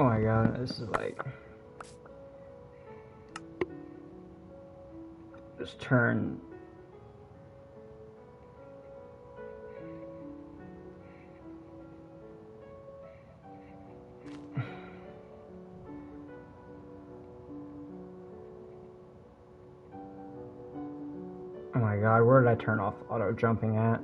Oh my god, this is like... Just turn... Oh my god, where did I turn off auto jumping at?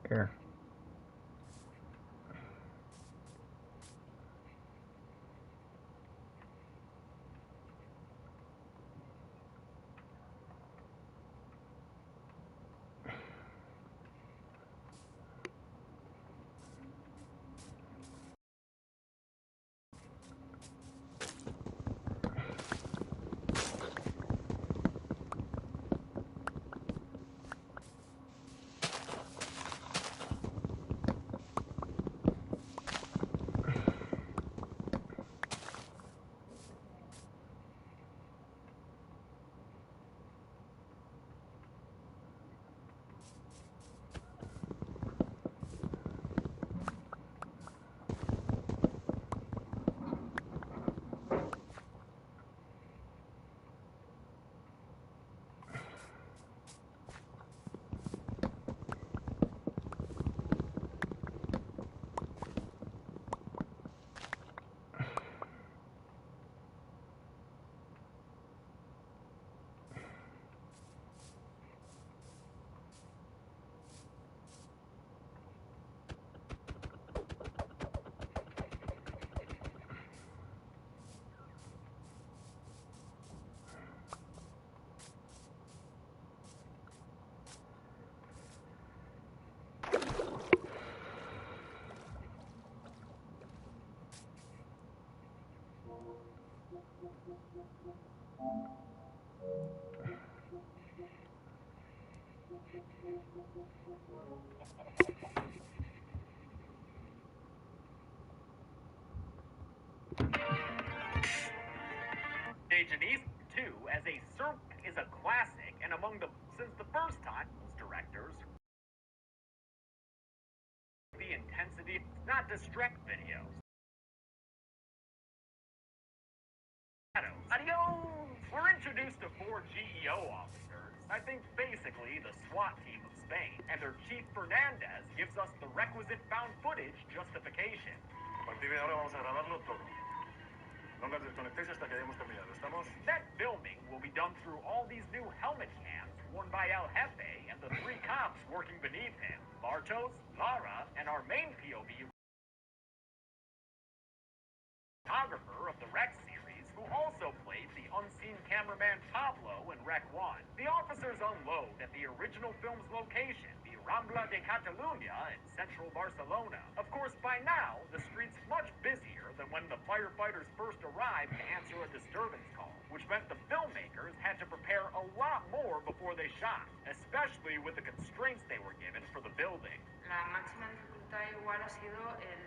Here. Janice, too, as a servant is a classic, and among the since the first time directors, the intensity, not distract videos. Adios! We're introduced to 4 GEO officers. I think basically the SWAT team of Spain, and their chief Fernandez gives us the requisite found footage justification. A partir de ahora vamos a grabarlo todo. No las desconectéis hasta que hayamos terminado, ¿estamos? That filming will be done through all these new helmet cams worn by El Jefe and the 3 cops working beneath him, Bartos, Lara, and our main POV photographer of the Rec series, who also played the unseen cameraman Pablo in Rec 1. The officers unload at the original film's location, the Rambla de Catalunya in central Barcelona. Of course, by now, the street's much busier than when the firefighters first arrived to answer a disturbance call, which meant the filmmakers had to prepare a lot more before they shot, especially with the constraints they were given for the building. La máxima dificultad igual ha sido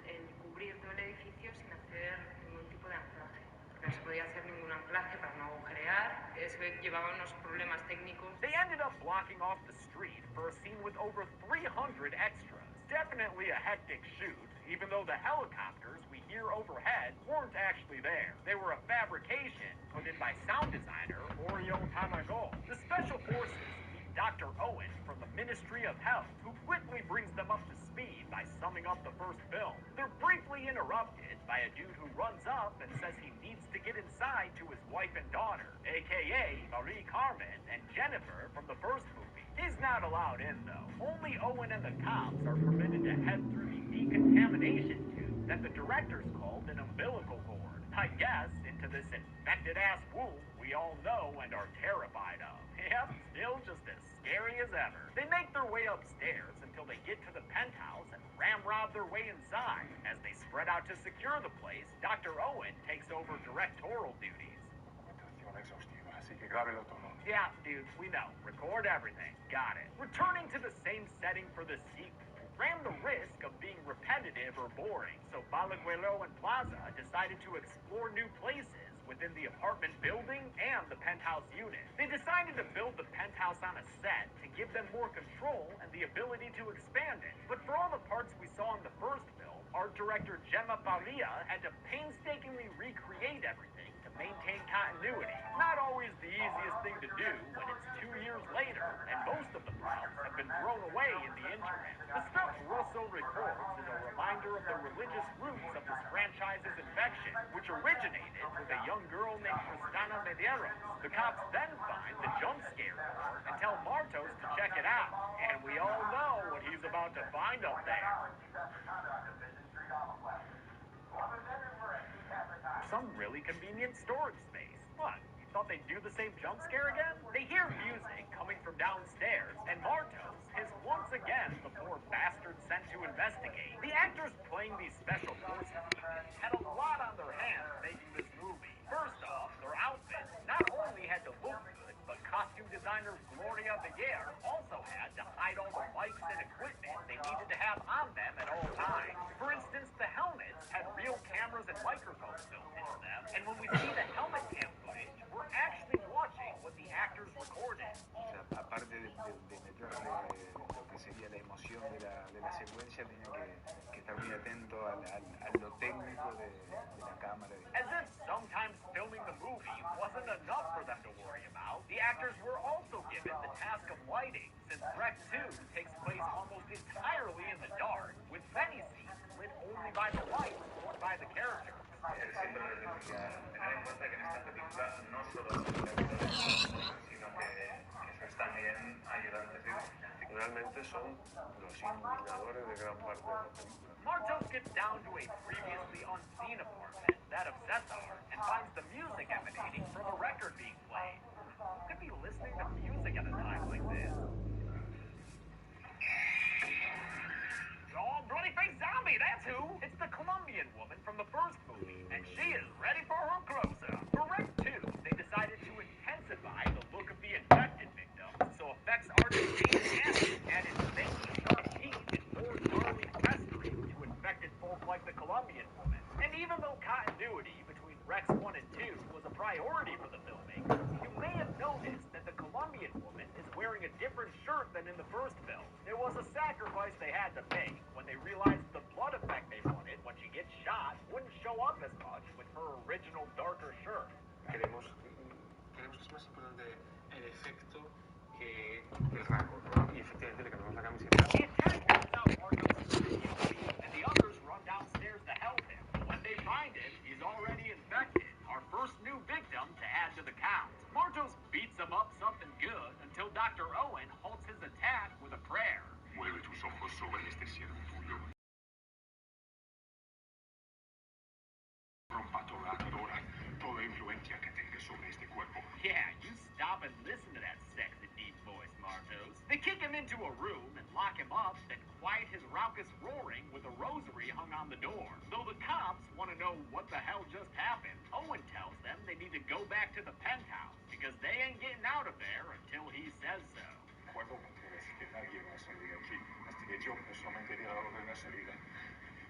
el cubrir todo el edificio sin hacer ningún tipo de anclaje. No se podía hacer ningún anclaje para no agujerear, eso llevaba unos problemas técnicos. They ended up blocking off the street for a scene with over 300 extras. Definitely a hectic shoot, even though the helicopters we hear overhead weren't actually there. They were a fabrication put in by sound designer Oriol Tamagol. The special forces meet Dr. Owen from the Ministry of Health, who quickly brings them up to speed by summing up the first film. They're briefly interrupted by a dude who runs up and says he needs to get inside to his wife and daughter, aka Marie Carmen and Jennifer from the first movie. He's not allowed in, though. Only Owen and the cops are permitted to head through the decontamination tube that the directors called an umbilical cord. I guess into this infected-ass womb we all know and are terrified of. Yep, still just as scary as ever. They make their way upstairs until they get to the penthouse and ramrod their way inside. As they spread out to secure the place, Dr. Owen takes over directorial duties. Documentación exhaustiva, así que grábelo todo. Yeah, dude, we know. Record everything. Got it. Returning to the same setting for the sequel ran the risk of being repetitive or boring, so Balaguero and Plaza decided to explore new places within the apartment building and the penthouse unit. They decided to build the penthouse on a set to give them more control and the ability to expand it. But for all the parts we saw in the first film, art director Gemma Faria had to painstakingly recreate everything to maintain continuity. Not always the easiest thing to do when it's 2 years later and most of the props have been thrown away in the interim. The stuff Russo records is a reminder of the religious roots of this franchise's infection, which originated with a young girl named Tristana Medeiros. The cops then find the jump scare door and tell Martos to check it out. And we all know what he's about to find up there. Some really convenient storage space. What? You thought they'd do the same jump scare again? They hear music coming from downstairs, and Martos is once again the poor bastard sent to investigate. The actors playing these special forces had a lot on their hands making this movie. First off, their outfits not only had to look good, but costume designer Gloria Villar also had to hide all the mics and equipment they needed to have on them at all times. For instance, the helmets had real cameras and microphones built into them, and when we see the helmet cam footage, we're actually watching what the actors recorded. O sea, aparte de meterle lo que sería la emoción de la secuencia, tenía que estar muy atento a lo técnico de la cámara. As if sometimes filming the movie wasn't enough for them to worry about, the actors were also given the task of lighting, since Rec 2 takes place almost entirely in the dark, with many scenes lit only by the lights worn by the characters. Siempre tenemos que tener en cuenta que en esta película no solo son actores, sino que esos también ayudantes. Realmente son los iluminadores de gran parte de la película. Martos gets down to a previously unseen apartment, that of Cesar, and finds the music emanating from a record being played. Who could be listening to music at a time like this? Oh, bloody-faced zombie, that's who! It's the Colombian woman from the first movie, and she is ready for her close-up. For Rec 2, they decided to intensify the look of the infected victim, so effects artist James Hannon added thick, sharp teeth and more gnarly pestering to infected folk like the Colombian woman. And even though continuity between Recs 1 and 2 was a priority for the filmmakers, you may have noticed that the Colombian woman is wearing a different shirt than in the first film. It was a sacrifice they had to make when they realized the blood effect they wanted when she gets shot wouldn't show up as much with her original darker shirt. Creemos que es más importante el efecto que el rasgo, ¿no? Y efectivamente le cambiamos la camiseta. The attack comes out Marcos immediately, and the others run downstairs to help him. When they find him, he's already infected. Our first new victim to add to the count. Martos beats him up something good until Dr. Owen halts his attack with a prayer. Mueve tus ojos sobre este siervo tuyo. Rompa toda influencia que tengas sobre este cuerpo. Yeah, you stop and listen to that sexy deep voice, Martos. They kick him into a room and lock him up, then quiet his raucous roaring with a rosary hung on the door. Though the cops want to know what the hell just happened, Owen tells them they need to go back to the penthouse because they ain't getting out of there until he says so. Puedo creer que nadie va a salir de aquí hasta que yo personalmente diga la orden de salida.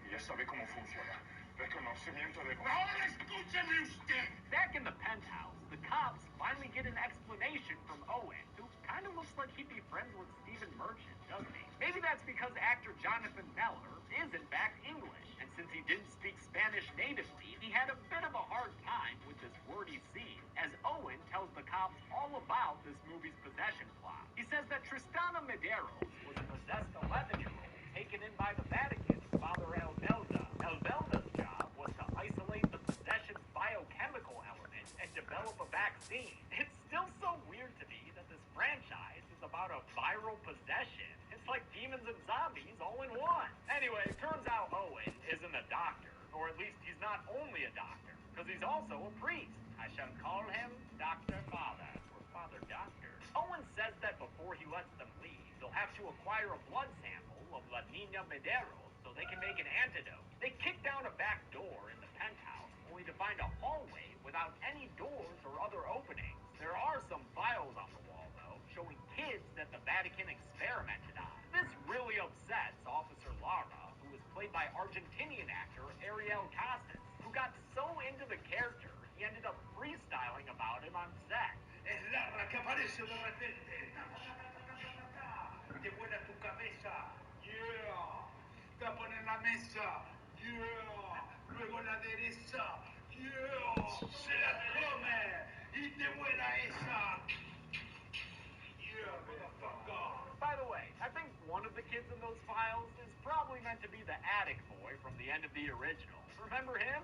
Y ya sabe cómo funciona. Reconocimiento de voz. ¡Ahora escúcheme usted! Back in the penthouse, the cops finally get an explanation from Owen, who kind of looks like he'd be friends with Stephen Merchant, doesn't he? Maybe that's because actor Jonathan Meller is in fact English, and since he didn't speak Spanish natively, he had a bit of a hard time with this wordy scene, as Owen tells the cops all about this movie's possession plot. He says that Tristana Medeiros was a possessed 11-year-old taken in by the Vatican's Father Elvelda. Elvelda's job was to isolate the possession's biochemical element and develop a vaccine. It's still so weird to me that this franchise is about a viral possession. It's like demons and zombies all in one. Anyway, it turns out Owen isn't a doctor, or at least he's not only a doctor, because he's also a priest. I shall call him Dr. Father, or Father Doctor. Owen says that before he lets them leave, they'll have to acquire a blood sample of La Niña Medeiros so they can make an antidote. They kick down a back door in the penthouse, only to find a hallway without any doors or other openings. There are some files on the wall, though, showing kids that the Vatican experimented on. This really upsets Officer Lara, who was played by Argentinian actor Ariel Casas, who got so into the character he ended up aparece de repente. Te vuela tu cabeza. Yeah. Tapan en la mesa. Yeah. Luego la adereza. Yeah. Se la come. Y te vuela esa. Yeah, motherfucker. By the way, I think one of the kids in those files is probably meant to be the attic boy from the end of the original. Remember him?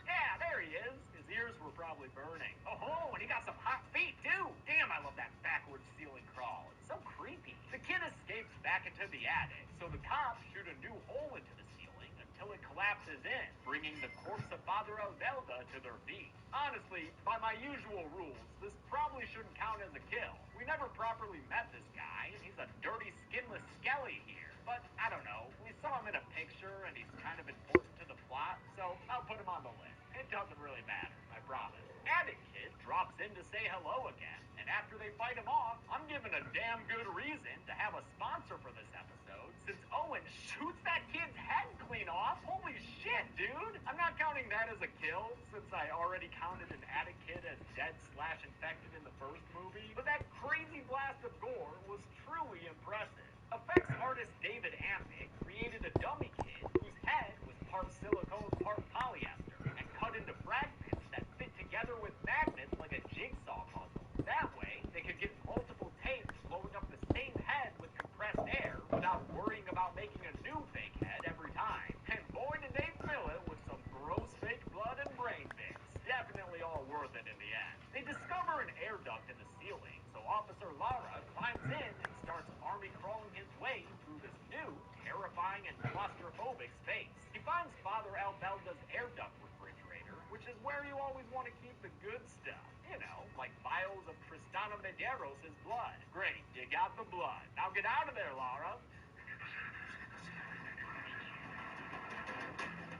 Yeah, there he is. His ears were probably burning. Oh, and he got some hot feet, too. Damn, I love that backwards ceiling crawl. It's so creepy. The kid escapes back into the attic, so the cops shoot a new hole into the ceiling until it collapses in, bringing the corpse of Father Alvelda to their feet. Honestly, by my usual rules, this probably shouldn't count as a kill. We never properly met this guy, and he's a dirty, skinless skelly here. But, I don't know, we saw him in a picture, and he's kind of important to the plot, so I'll put him on the list. It doesn't really matter, I promise. Attic Kid drops in to say hello again, and after they fight him off, I'm given a damn good reason to have a sponsor for this episode, since Owen shoots that kid's head clean off. Holy shit, dude! I'm not counting that as a kill, since I already counted an Attic Kid as dead/infected in the first movie, but that crazy blast of gore was truly impressive. Effects artist David Amick created a dummy kid whose head was part silicone, part polyester, and cut into fragments that fit together with magnets like a jigsaw puzzle. That way, they could get multiple takes blowing up the same head with compressed air without worrying about making a new fake head every time. And boy, did they fill it with some gross fake blood and brain bits. Definitely all worth it in the end. They discover an air duct in the ceiling, so Officer Lara climbs in and starts army crawling his way through this new, terrifying, and claustrophobic space. He finds Father Alvelda's air duct refrigerator, which is where you always want to keep the good stuff. You know, like vials of Tristana Medeiros' blood. Great, you got the blood. Now get out of there, Lara.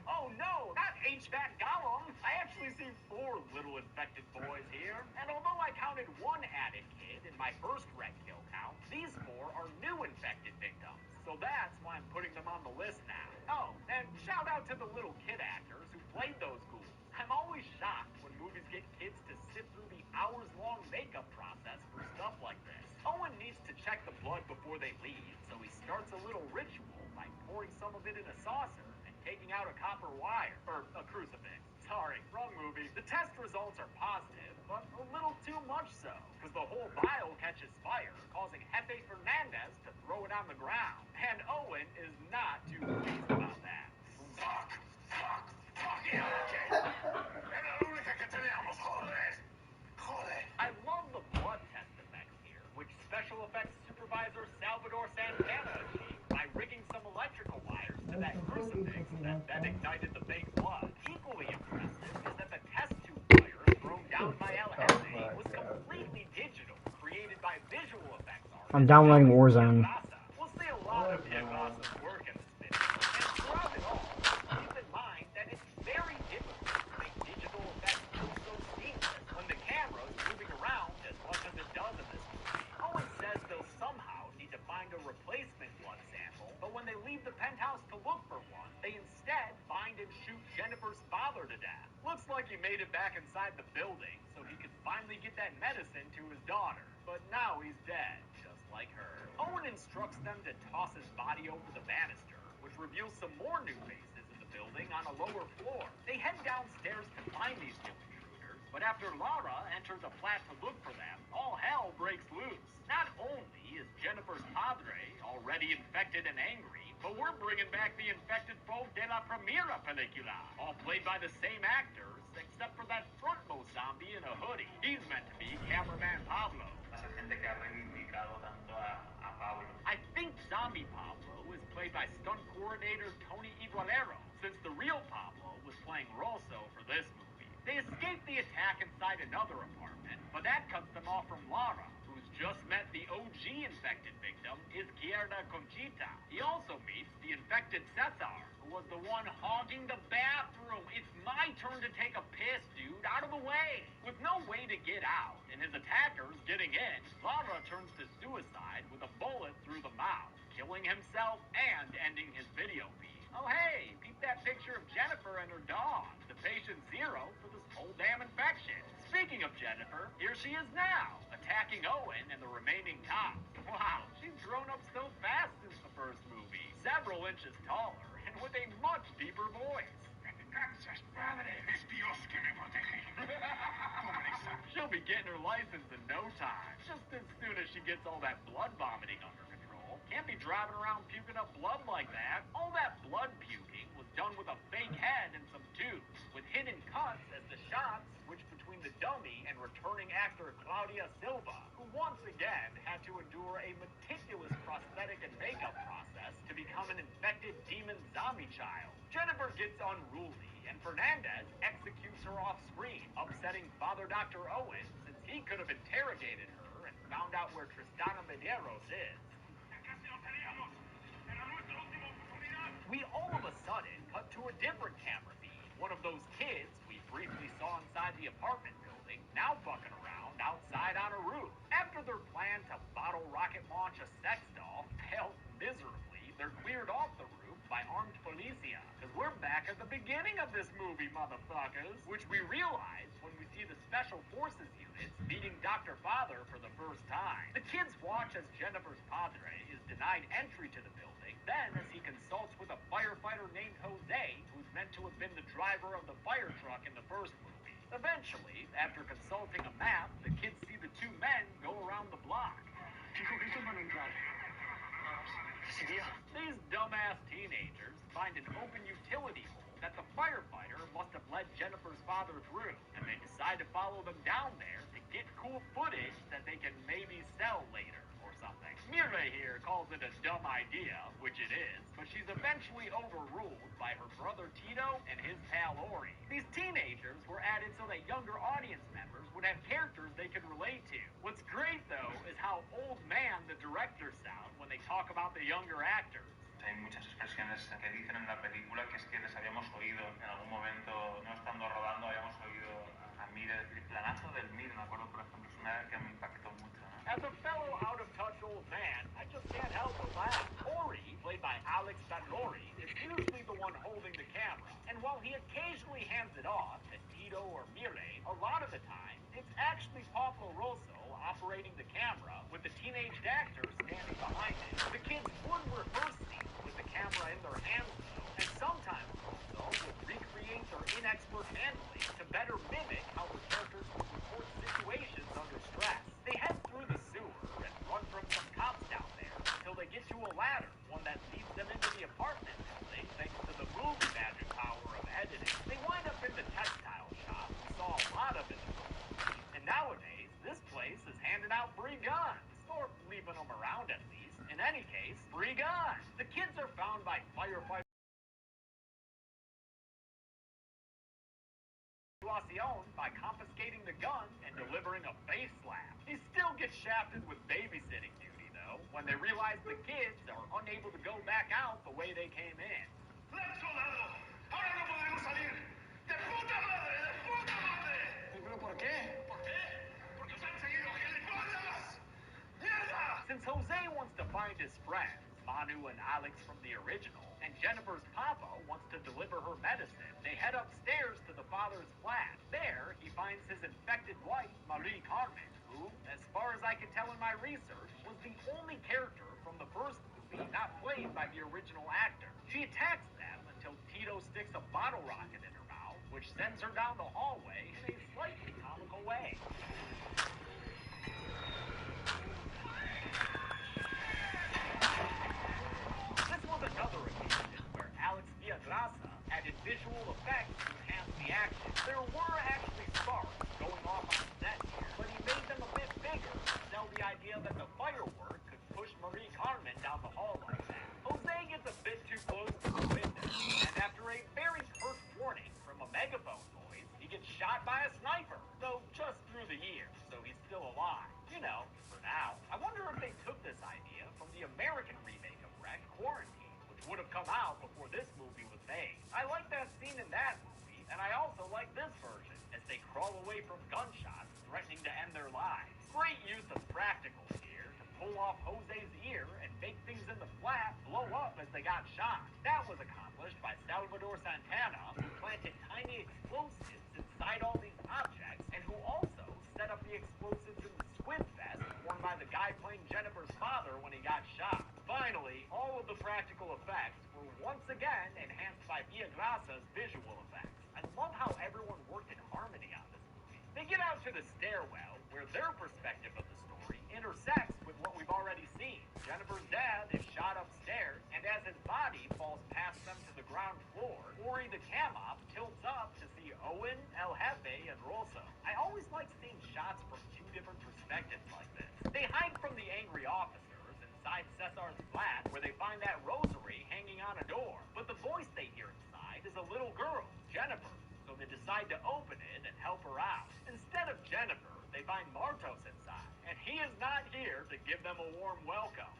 Oh no, not HVAC Gollum! I actually see 4 little infected boys here, and although I counted 1 attic kid in my first red kill count, these 4 are new infected victims, so that's why I'm putting them on the list now. Oh, and shout out to the little kid actors who played those ghouls. I'm always shocked when movies get kids to sit through the hours-long makeup process for stuff like this. Owen needs to check the blood before they leave, so he starts a little ritual by pouring some of it in a saucer and taking out a copper wire, or a crucifix. Sorry, wrong movie. The test results are positive, but a little too much so, because the whole vial catches fire, causing Jefe Fernandez to throw it on the ground. And Owen is not too pleased about that. Fuck you, kid. Era la única que teníamos, joder. Joder. I love the blood test effects here, which special effects supervisor Salvador Santana achieved by rigging some electrical wires to that crucifix that ignited the fake blood. Equally impressive is that the test tube wire thrown down by El Jefe was completely digital, created by visual effects artists. I'm downloading Warzone. We'll see a lot of Diagrasa's work in this video, and throughout it all, keep in mind that it's very difficult to make digital effects feel so seamless when the camera's moving around as much as it does in this movie. Owen says they'll somehow need to find a replacement blood sample, but when they leave the penthouse to look for one, they instead find and shoot Jennifer's father to death. Looks like he made it back inside the building so he could finally get that medicine to his daughter, but now he's dead, just like her. Owen instructs them to toss his body over the banister, which reveals some more new faces in the building on a lower floor. They head downstairs to find these new intruders, but after Lara enters a flat to look for them, all hell breaks loose. Not only is Jennifer's padre already infected and angry, but we're bringing back the infected folk de la primera película, all played by the same actors, except for that frontmost zombie in a hoodie. He's meant to be cameraman Pablo. Esa gente que ha reivindicado tanto a Pablo. I think Zombie Pablo is played by stunt coordinator Tony Igualero, since the real Pablo was playing Rosso for this movie. They escape the attack inside another apartment, but that cuts them off from Lara, who's just met the OG infected victim, Izquierda Conchita. He also meets the infected Cesar, who was the one hogging the bathroom. It's my turn to take a piss, dude. Out of the way. With no way to get out, and his attackers getting in, Lara turns to suicide with a bullet through the mouth, killing himself and ending his video feed. Oh hey, peep that picture of Jennifer and her dog, the patient zero for this whole damn infection. Speaking of Jennifer, here she is now, attacking Owen and the remaining cops. Wow, she's grown up so fast since the first movie. Several inches taller and with a much deeper voice. Gracias, padre. Es Dios que me protege. Toma esa. She'll be getting her license in no time, just as soon as she gets all that blood vomiting under control. Can't be driving around puking up blood like that. All that blood puking was done with a fake head and some tubes, with hidden cuts as the shots switched between the dummy and returning actor Claudia Silva, who once again had to endure a meticulous prosthetic and makeup process to become an infected demon zombie child. Jennifer gets unruly, and Fernandez executes her off screen, upsetting Father Dr. Owen since he could have interrogated her and found out where Tristana Medeiros is. We all of a sudden cut to a different camera feed. One of those kids we briefly saw inside the apartment building, now fucking around outside on a roof. After their plan to bottle rocket launch a sex doll failed miserably, they're cleared off the roof by armed policia. Because we're back at the beginning of this movie, motherfuckers. Which we realize when we see the Special Forces units meeting Dr. Father for the first time. The kids watch as Jennifer's padre is denied entry to the building. Then, as he consults with a firefighter named Jose, who's meant to have been the driver of the fire truck in the first movie. Eventually, after consulting a map, the kids see the two men go around the block. These dumbass teenagers find an open utility hole that the firefighter must have led Jennifer's father through, and they decide to follow them down there to get cool footage that they can maybe sell later or something. Mire here calls it a dumb idea, which it is, but she's eventually overruled by her brother Tito and his pal Ori. These teenagers were added so that younger audience members would have characters they could relate to. What's great, though, is how old man the directors sound when they talk about the younger actors. Hay muchas expresiones que dicen en la película que es que les habíamos oído en algún momento, no estando rodando, habíamos oído a Mire decir planazo del Mire, me acuerdo por ejemplo, es una que me impactó mucho, ¿no? As a fellow out-of-touch old man, I just can't help but laugh. Ori, played by Alex Batlori, is usually the one holding the camera, and while he occasionally hands it off to Tito or Mire, a lot of the time, it's actually Pablo Rosso operating the camera with the teenaged actor standing behind it. The kids would rehearse scenes with the camera in their hands, though, and sometimes Rosso would recreate their inexpert handling to better mimic how the characters would report situations under stress. They head through the sewer and run from some cops down there until they get to a ladder, one that leads them into the apartment building thanks to the movie magic power of editing. They wind up in the textile shop we saw a lot of in the movie. And nowadays, this place is handing out free guns, or leaving them around at least. In any case, free guns. The kids are found by firefighters by confiscating the gun and delivering a face slap. He still gets shafted with babysitting duty, though, when they realize the kids are unable to go back out the way they came in. ¡Let's go, Lalo! ¡Ahora no podremos salir! ¡De puta madre! ¡De puta madre! ¿Pero por qué? ¿Por qué? ¡Porque os han seguido, gilipollas! ¡Mierda! Since Jose wants to find his friends, Manu and Alex from the original, and Jennifer's papa wants to deliver her medicine, they head upstairs to the father's flat. There, he finds his infected wife, Marie Carmen, who, as far as I can tell in my research, was the only character from the first movie not played by the original actor. She attacks them until Tito sticks a bottle rocket in her mouth, which sends her down the hallway in a slightly comical way. This was another occasion where Alex Villagrasa added visual effects to enhance the action. There were actually sparks going off on set here, but he made them a bit bigger to sell the idea that the firework could push Marie Carmen down the hall like that. Jose gets a bit too close to the window, and after a very curt warning from a megaphone voice, he gets shot by a sniper, though just through the ear, so he's still alive. You know, for now. I wonder if they took this idea from the American remake of Wreck, Quarantine, which would have come out before this movie was made. I like that scene in that movie, and I also like this version, as they crawl away from gunshots, threatening to end their lives. Great use of practicals here to pull off Jose's ear and make things in the flat blow up as they got shot. That was accomplished by Salvador Santana, who planted tiny explosives inside all these objects, and who also set up the explosives in the squid vest worn by the guy playing Jennifer's father when he got shot. Finally, all of the practical effects were once again enhanced by Villagrasa's visual effects. I love how everyone worked in harmony on this movie. They get out to the stairwell, where their perspective of the story intersects with what we've already seen. Jennifer's dad is shot upstairs, and as his body falls past them to the ground floor, Ori the cam-op tilts up to see Owen, El Jefe, and Rosso. I always like seeing shots from two different perspectives like this. They hide from the angry officers inside Cesar's flat, where they find that rosary hanging on a door. But the voice they hear inside is a little girl, Jennifer, so they decide to open it and help her out. Instead of Jennifer, they find Martos inside, and he is not here to give them a warm welcome.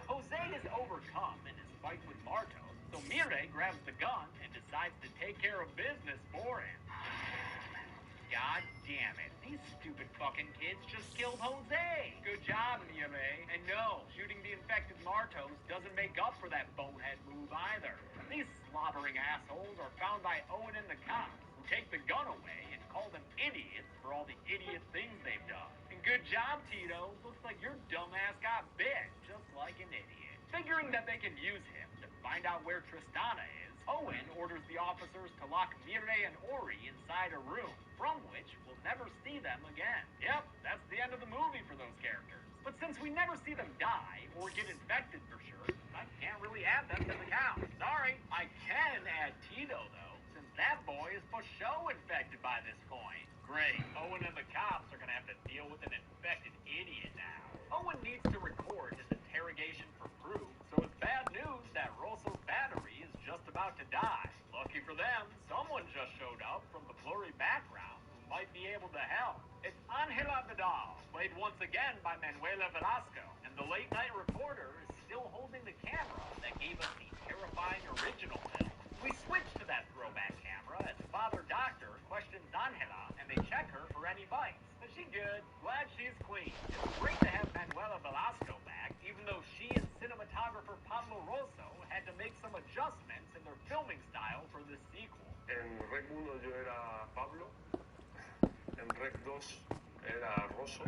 Jose is overcome in his fight with Martos, so Mire grabs the gun and decides to take care of business for him. God damn it. These stupid fucking kids just killed Jose. Good job, Mire. And no, shooting the infected Martos doesn't make up for that bonehead move either. These slobbering assholes are found by Owen and the cops, who take the gun away and call them idiots for all the idiot things they've done. And good job, Tito. Looks like your dumbass got bit, just like an idiot. Figuring that they can use him to find out where Tristana is, Owen orders the officers to lock Mire and Ori inside a room, from which we'll never see them again. Yep, that's the end of the movie for those characters. But since we never see them die or get infected for sure, I can't really add them to the count. Sorry, I can add Tito though, since that boy is for show infected by this point. Great, Owen and the cops are gonna have to deal with an infected idiot now. Owen needs to record his interrogation for proof, so it's bad news that Rosso's battery is just about to die. Lucky for them, someone just showed up from the blurry background who might be able to help. It's Angela Vidal, played once again by Manuela Velasco, and the late night reporter is still holding the camera that gave us the terrifying original film. We switch to that throwback camera as Father Doctor questions Angela, and they check her for any bites. But she's good. Glad she's clean. It's great to have Manuela Velasco back, even though she and cinematographer Pablo Rosso had to make some adjustments in their filming style for this sequel. En Rec 1 yo era Pablo, en Rec 2 era Rosso,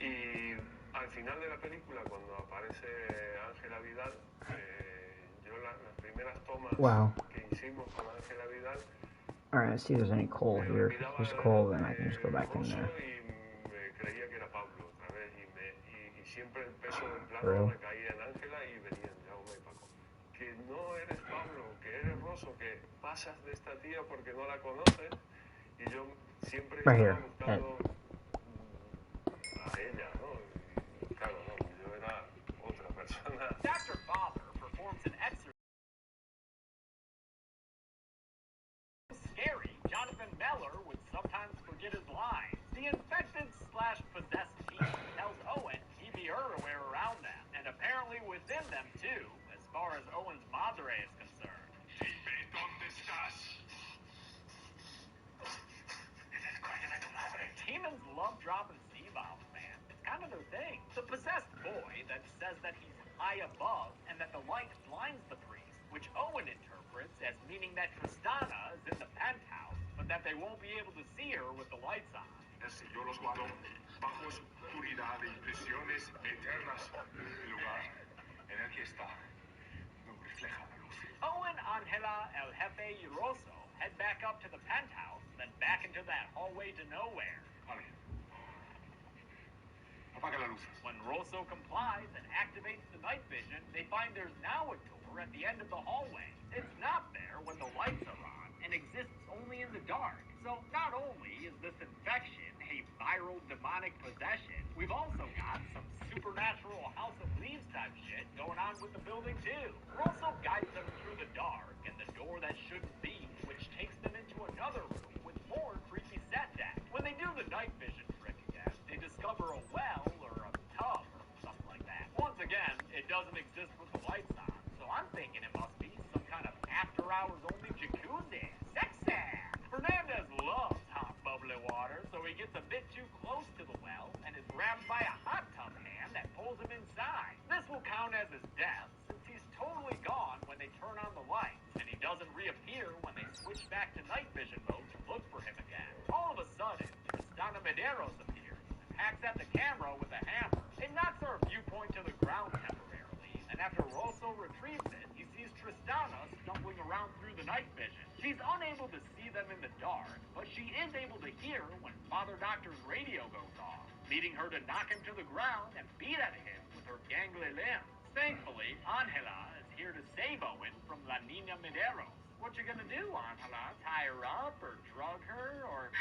y al final de la película, cuando aparece Ángela Vidal, yo las primeras tomas que hicimos con Ángela Vidal. Alright, let's see if there's any coal here. If there's coal, then I can just go back in there. Y me creía que era Pablo otra vez, y siempre el peso del plano recaía en Ángela y venían Jaume y Paco. Que no eres Pablo, que eres Rosso, que pasas de esta tía porque no la conoces, y yo siempre estaba buscando a ella, ¿no? Y claro, no, yo era otra persona. Dr. Father performs an exorcism. Scary, Jonathan Meller would sometimes forget his lines. The infected/possessed team tells Owen he be aware around them, and apparently within them too, as far as Owen's madre is concerned. Dime dónde estás. En el coño de tu madre. Demons love dropping C-bombs, man. It's kind of their thing. The possessed boy that says that he's high above and that the light blinds the priest, which Owen interprets as meaning that Tristana is in the penthouse, but that they won't be able to see her with the lights on. Yo los guardo bajo oscuridad y prisiones eternas. El lugar en el que está no refleja la luz. Owen, Angela, El Jefe, y Rosso head back up to the penthouse, then back into that hallway to nowhere. Vale. Apaga la luz. When Rosso complies and activates the night vision, they find there's now a door at the end of the hallway. It's not there when the lights are on, and exists only in the dark. So not only is this infection a viral demonic possession, we've also got some supernatural House of Leaves type shit going on with the building too. Rosso guides them through the dark and the door that shouldn't be, which takes them into another room with more creepy set deck. When they do the night vision trick again, they discover a well or a tub or something like that. Once again, it doesn't exist with the lights on, so I'm thinking it must be some kind of after-hours only jacuzzi. Sexy! Fernandez loves hot bubbly water, so he gets a bit too close to the well and is grabbed by a hot tub hand that pulls him inside. This will count as his death, since he's totally gone when they turn on the lights, and he He doesn't reappear when they switch back to night vision mode to look for him again. All of a sudden, Tristana Medeiros appears and hacks at the camera with a hammer. It knocks our viewpoint to the ground temporarily, and after Rosso retrieves it, he sees Tristana stumbling around through the night vision. She's unable to see them in the dark, but she is able to hear when Father Doctor's radio goes off, leading her to knock him to the ground and beat at him with her gangly limbs. Thankfully, Angela is here to save Owen from La Nina Medeiros. What you gonna do, Angela? Tie her up or drug her or...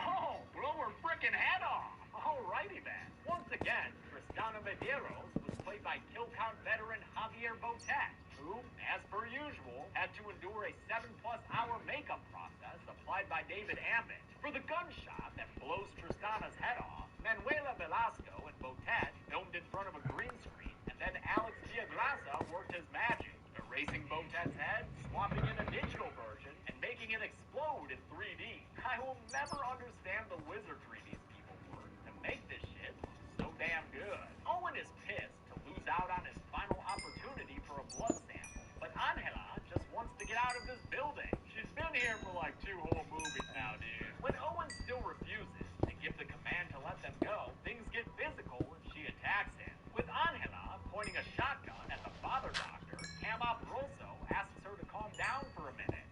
Oh, blow her frickin' head off! Alrighty then. Once again, Tristana Medeiros was played by kill count veteran Javier Botet, who, as per usual, had to endure a 7+ hour makeup process applied by David Ambit. For the gunshot that blows Tristana's head off, Manuela Velasco and Botet filmed in front of a green screen, and then Alex Villaglasa worked his magic, erasing Botet's head, swapping in a digital version, and making it explode in 3D. I will never understand the wizardry these people work to make this shit look so damn good. Owen is pissed to lose out on his final opportunity for a blood sample, but Angela just wants to get out of this building. She's been here for like 2 whole movies now, dude. When Owen still refuses to give the command to let them go, things get physical and she attacks him. With Angela pointing a shotgun at the Father Doctor, Cama Rosso asks her to calm down for a minute.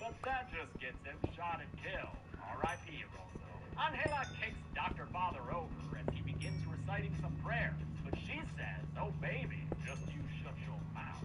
But that just gets him shot and killed. R.I.P. Rosso. Angela kicks Dr. Father over as he begins reciting some prayers, but she says, "Oh baby, just you shut your mouth."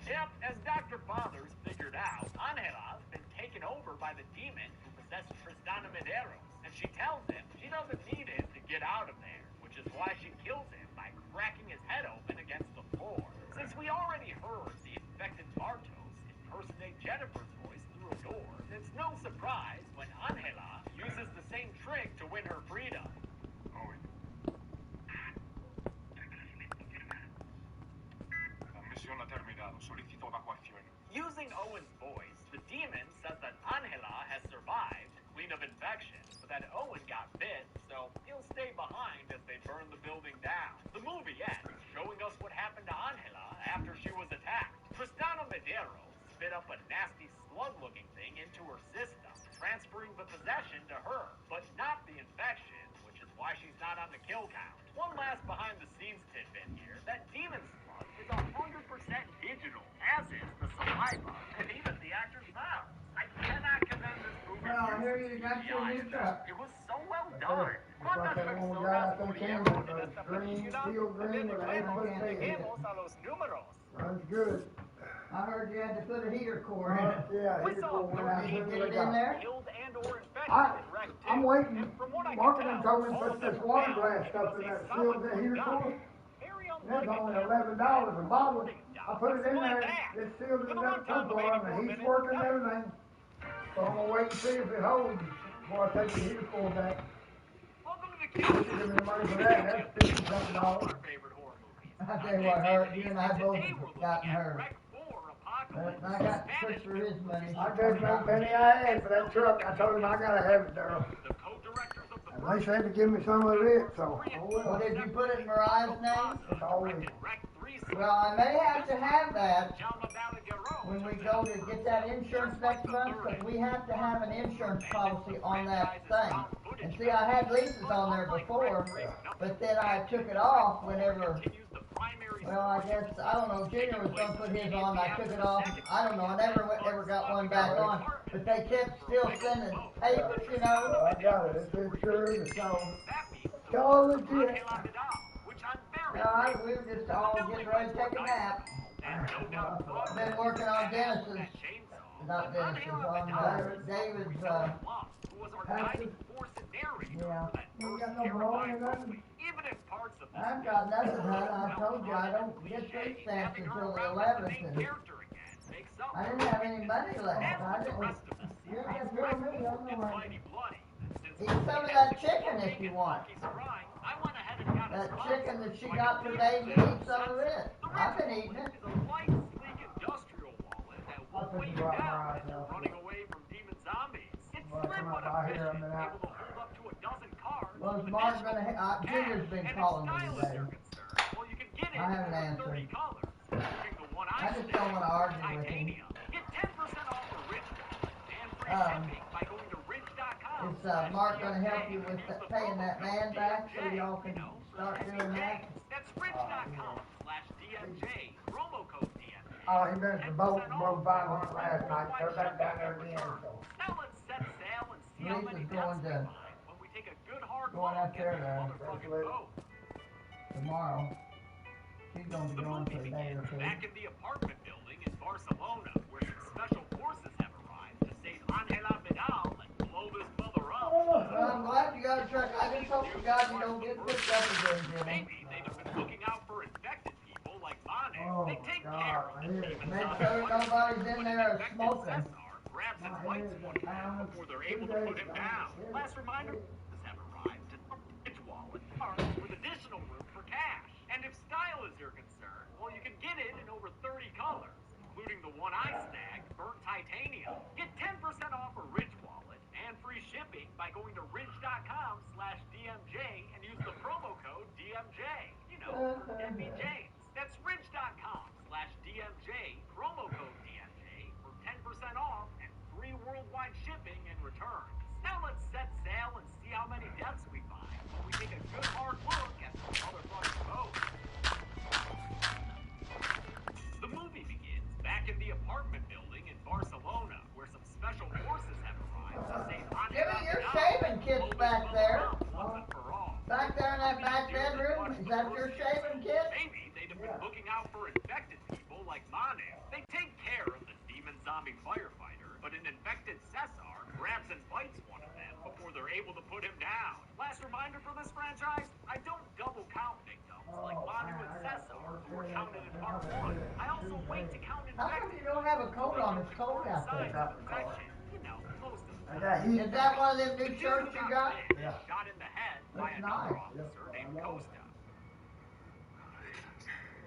Yep, as Dr. Fathers figured out, Angela's been taken over by the demon who possessed Tristana Medeiros, and she tells him she doesn't need him to get out of there, which is why she kills him by cracking his head open against the floor. Since we already heard the infected Bartos impersonate Jennifer's voice through a door, it's no surprise when Angela uses the same trick to win her freedom. Owen. La misión ha terminado. Solicito evacuación. Using Owen's voice, the demon says that Angela has survived, clean of infection, but that Owen got bit, so he'll stay behind as they burn the building down. The movie ends, showing us what happened to Angela after she was attacked. Tristana Medeiros spit up a nasty slug-looking thing into her system, transferring the possession to her, but not the infection, which is why she's not on the kill count. One last behind-the-scenes tidbit here, that demon slug is 100% digital, as is the saliva, and even the actor's mouth. I cannot commend this movie. Well, here you got your new truck. It was so well done. It's like that old guy I think him with the green, steel green with 8-foot tail. Runs good. I heard you had to put a heater core in it. Yeah, heater core went out. Did you get it in there? I'm waiting. Marketing told me to put this water glass stuff in that sealed the heater core. That's only $11 a bottle. I put it in there, it sealed it up Tupperware, and the heat's working and everything. So I'm gonna wait and see if it holds before I take the heater core back. Give me the money for that. That's $50-something. I tell you what, hurt. You and I both have gotten hurt. But I got to push for his money. I gave him a penny I had for that truck. I told him I gotta have it, Daryl. At least they had to give me some of it, so. Well, did you put it in Mariah's name? It's always. Well, I may have to have that when we go to get that insurance next month, because we have to have an insurance policy on that thing. And see, I had leases on there before, but then I took it off whenever, well, I guess, I don't know, Junior was going to put his on, I took it off. I don't know, I never ever got one back on. But they kept still sending papers, you know. I got it. It's insured. So, It's all legit. we were just all getting ready to take a nap. I've been working on Dennis's, not Dennis's, on David's, yeah. You got no blowing or nothing? I've got nothing, hon. I told you I don't get food stamps until the 11th, and I didn't have any money left. I didn't. You can tell me. I don't know why. Eat some of that chicken if you want. That chicken that she got for David, eat some of it. I've been eating it. I'll think about my eyes now. Running away from demon zombies. It's come out by here, I've been out. able to hold up to a dozen cars. Well, is Mark gonna? Junior's been calling me today. Well, you can get it I haven't in answered. 30 colors, including the one I just don't want to argue with him. titanium. Get 10% off a Ridge and free shipping by going to ridge.com. Is Mark gonna help you with paying that man back so y'all can start doing that? That's ridge.com/DMJ, promo code DMJ. Oh, he missed the boat and broke 500 last night. They're back down there again, so. Now let's set sail and see how many Lisa's going to when we take a good hard going up there motherfucking boat. tomorrow. She's gonna be The going for movie a day or begins two. back in the apartment building in Barcelona, where some special forces have arrived to save Angela Vidal and blow this mother up. Well, I'm glad you got a truck. I just hope to God you don't get picked up again, Jimmy. Maybe they've been looking out for infected people like Mane. Oh, They take God, care of I the hear it. demons Make on sure the nobody's in there infected smoking. Cesar grabs and My bites head one is of them down. before they're able to put him down. Last reminder, this have arrived to its wallet with additional room for cash. And if style is your concern, well, you can get it in over 30 colors, including the one I snagged, burnt titanium. Get 10% off a Ridge wallet and free shipping by going to ridge.com/DMJ and use the promo code DMJ. You know, for Debbie James. That's ridge.com/DMJ, promo code DMJ for 10% off and free worldwide shipping and returns. Now let's set sail and see how many deaths we find when we take a good hard look at the motherfucking boat. The movie begins back in the apartment building in Barcelona, where some special forces have arrived to save Jimmy, your shaving kit's back there. once and for all. Back there in that back bedroom. Is that your shaving kit? Maybe they'd have been looking out for infected people like Mane. They take care of the demon zombie firefighter, but an infected Cesar grabs and bites one of them before they're able to put him down. Last reminder for this franchise, I don't double count victims like Manu and Cesar, who were counted in part 1. I also wait to count How come infected. you don't have a coat on? It's cold out there. Protection, you know, most of the I got heat. Is that one of them new shirts you got? Yeah. shot in the head by That's another nice. officer named Costa.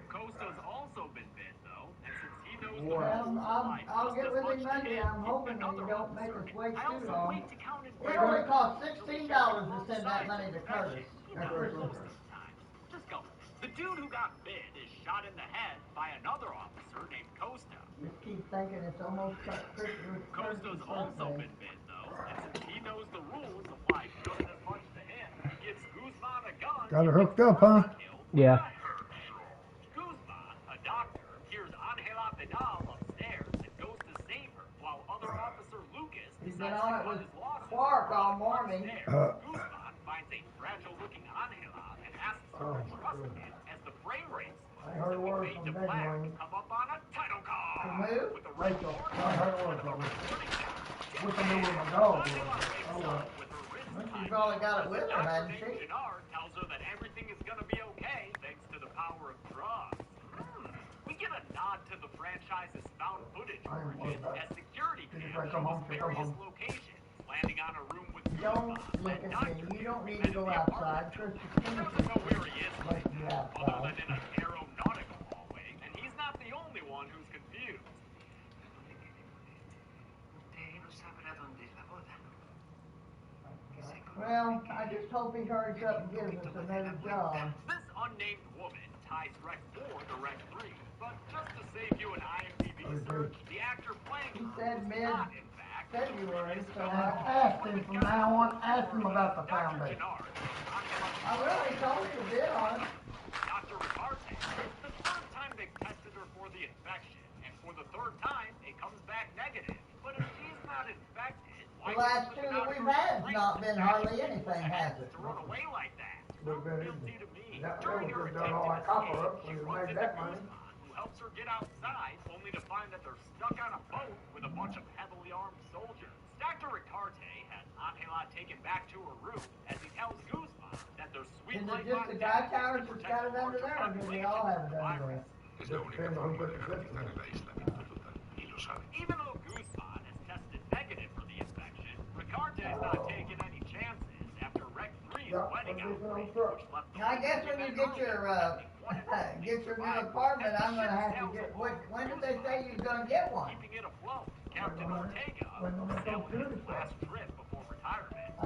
Costa's also been bit though, and since he knows the Well, rules apply I'll just get as with much him to Monday. him, I'm hoping that he another don't make us officer. wait I too also long. wait to count It infected. only costs $16 to send that money to Curtis. You know, most of the time. Just go. The dude who got bit is shot in the head by another officer named Costa. Just keep thinking it's almost Christmas. Costa's also been bit though, and since he knows the rules apply just as much to him, he gives Guzman a gun. Got her hooked up, huh? Yeah. Guzman, a doctor, hears Angela Vidal upstairs and goes to save her, while other officer Lucas He's been decides on to it cut with his losses. Clark all morning. Guzman finds a fragile-looking Angela and asks her to trust him as the frame rate I heard a word fade from to Becky black Wayne. come up on a title card. From who? With the red Rachel. board I heard a word from her. Wish I knew where my dog was. Oh, well. Well, she's probably got it with her, hasn't she? Gennard tells her that everything is going to be okay thanks to the power of drugs. We get a nod to the franchise's found footage origins as security Did you cams come home? shows Come various home. locations, landing on a room with Don't Guzman, look and at me. You don't need to go outside. Christmas he doesn't know where he is, like you other outside. than in a narrow nautical hallway, and he's not the only one who's confused. Well, I just hope he hurries up and gives us another job. This unnamed woman ties Rec 4 to Rec 3, but just to save you an IMDb search, the actor playing He her said was mid not, in fact, February, so I asked him from now on, ask him about the Dr. foundation. Gennard. I really told you to bid on it. Dr. Ricarte, it's the third time they've tested her for the infection, and for the third time, it comes back negative. But if she's not infected, The last two that we've had has not been hardly anything, has it? to run away like that? Would have been Guilty easy. to me. That During girl her could have done all that copper up she when he runs made into that money. Guzman, who helps her get outside, only to find that they're stuck on a boat with a bunch of heavily armed soldiers. Dr. Ricarte has Angela taken back to her room as he tells Guzman that their sweet Is it life just on the deck guy towers is to that's protect got it the under larger there, or do they population all have it from the under virus. there? Es la única forma de evitar el aislamiento total. Y lo sabe. Even though Guzman has tested negative for the infection, Ricarte's not taking any chances after Rec 3's wedding outbreak, which left the I guess when you get your new apartment, I'm gonna have to get. When did they say you're gonna get one? keeping it afloat. Captain Ortega When was they don't sailing do his it, last trip before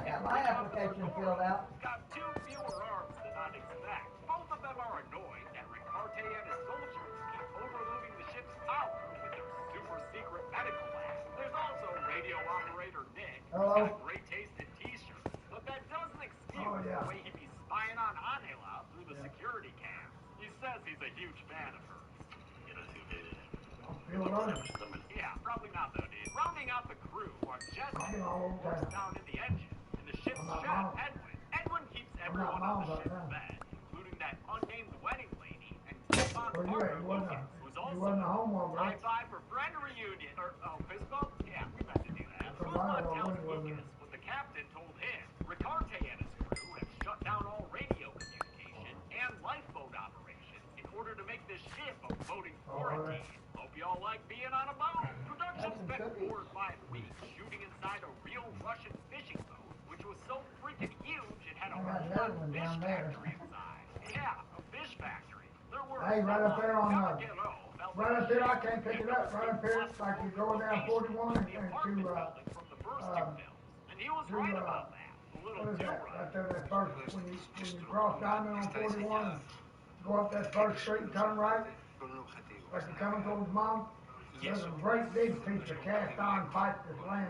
I got my application filled out. Got 2 fewer arms than I'd expect. Both of them are annoyed that Ricarte and his soldiers keep overloading the ship's power with their super secret medical lab. There's also radio operator Nick, who's Hello? got great taste in t-shirts, but that doesn't excuse the way he'd be spying on Angela through the security cam. He says he's a huge fan of hers. Yeah, probably not though, dude. Rounding out the crew are Jesse, who works down in the engine, and the ship's chef, Edwin. Edwin keeps everyone on the ship's bed, including that unnamed wedding lady and Stefan's partner, Lucas, who's also high five for friend reunion. Or, fist bump? Yeah, we meant to do that. Guzman tells Lucas what the captain told him. Ricarte and his crew have shut down all radio communication and lifeboat operations in order to make this ship a floating quarantine. Hope y'all like being on a boat. Production spent 4 or 5 weeks shooting inside a real Russian fishing boat, which was so freaking huge it had a whole fish factory inside. Yeah, a fish factory. There were Hey, right up there on right up here, I can't pick it up. Right up here, it's like you're going down 41 and to, from the first 2 films. And he was right about that. A little what is too that? right. Right there, that first, when you cross Diamond on 41, go up that first street and turn right, like you're coming towards Mom. There's a great big piece of cast iron pipe that's laying.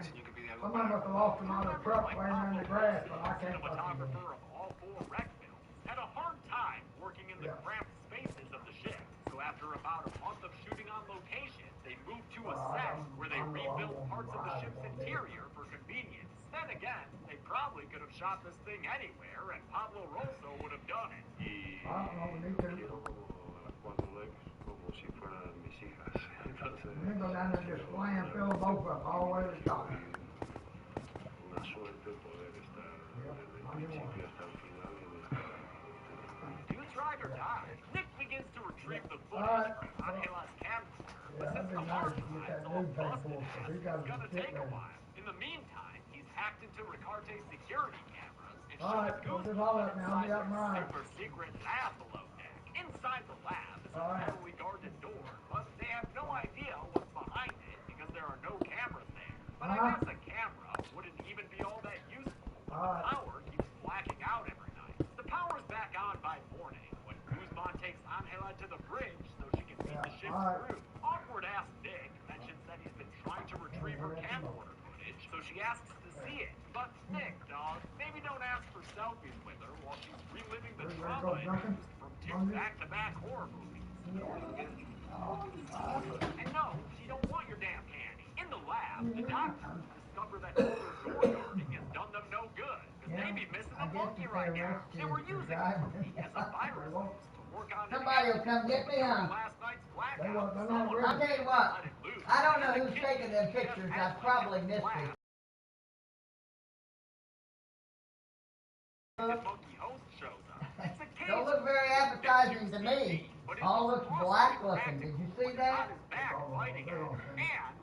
Somebody must have lost them out of the truck laying in the grass, but I can't fucking Cinematographer of all 4 wreck films had a hard time working in the cramped spaces of the ship. So after about a month of shooting on location, they moved to a set where they rebuilt parts of the ship's interior for convenience. Then again, they probably could have shot this thing anywhere, and Pablo Rosso would have done it. I don't know, we need to. We need to go down there and just slam, fill them both up all the way to the top. Dude's ride or die. Nick begins to retrieve the footage from Angela's camcorder, but since the hard drive's all busted, it's gonna take a while. In the meantime, he's hacked into Ricarte's security cameras and showed Guzman inside their super secret lab below deck. Inside the lab is a heavily guarded door, but they have no idea what's behind it because there are no cameras there. But I guess a camera wouldn't even be all that useful. The power keeps blacking out every night. The power's back on by morning when Guzman takes Angela to the bridge so she can meet the ship's crew. Awkward-ass Nick mentions that he's been trying to retrieve her camcorder footage, so she asks to see it. But Nick, dog, maybe don't ask for selfies with her while she's reliving the trauma induced from 2 back-to-back horror movies. And no, she don't want your damn candy. In the lab, the doctors discover that all their door guarding has done them no good, because they be missing a monkey right now. They were using the monkey as a virus host to work on Somebody will come get me, huh? last night's blackout. I'll tell you what, I don't know who's taking them pictures. I probably missed it. Monkey host shows up. It's a case Don't look very appetizing to me. All looks black looking. Did you see that? And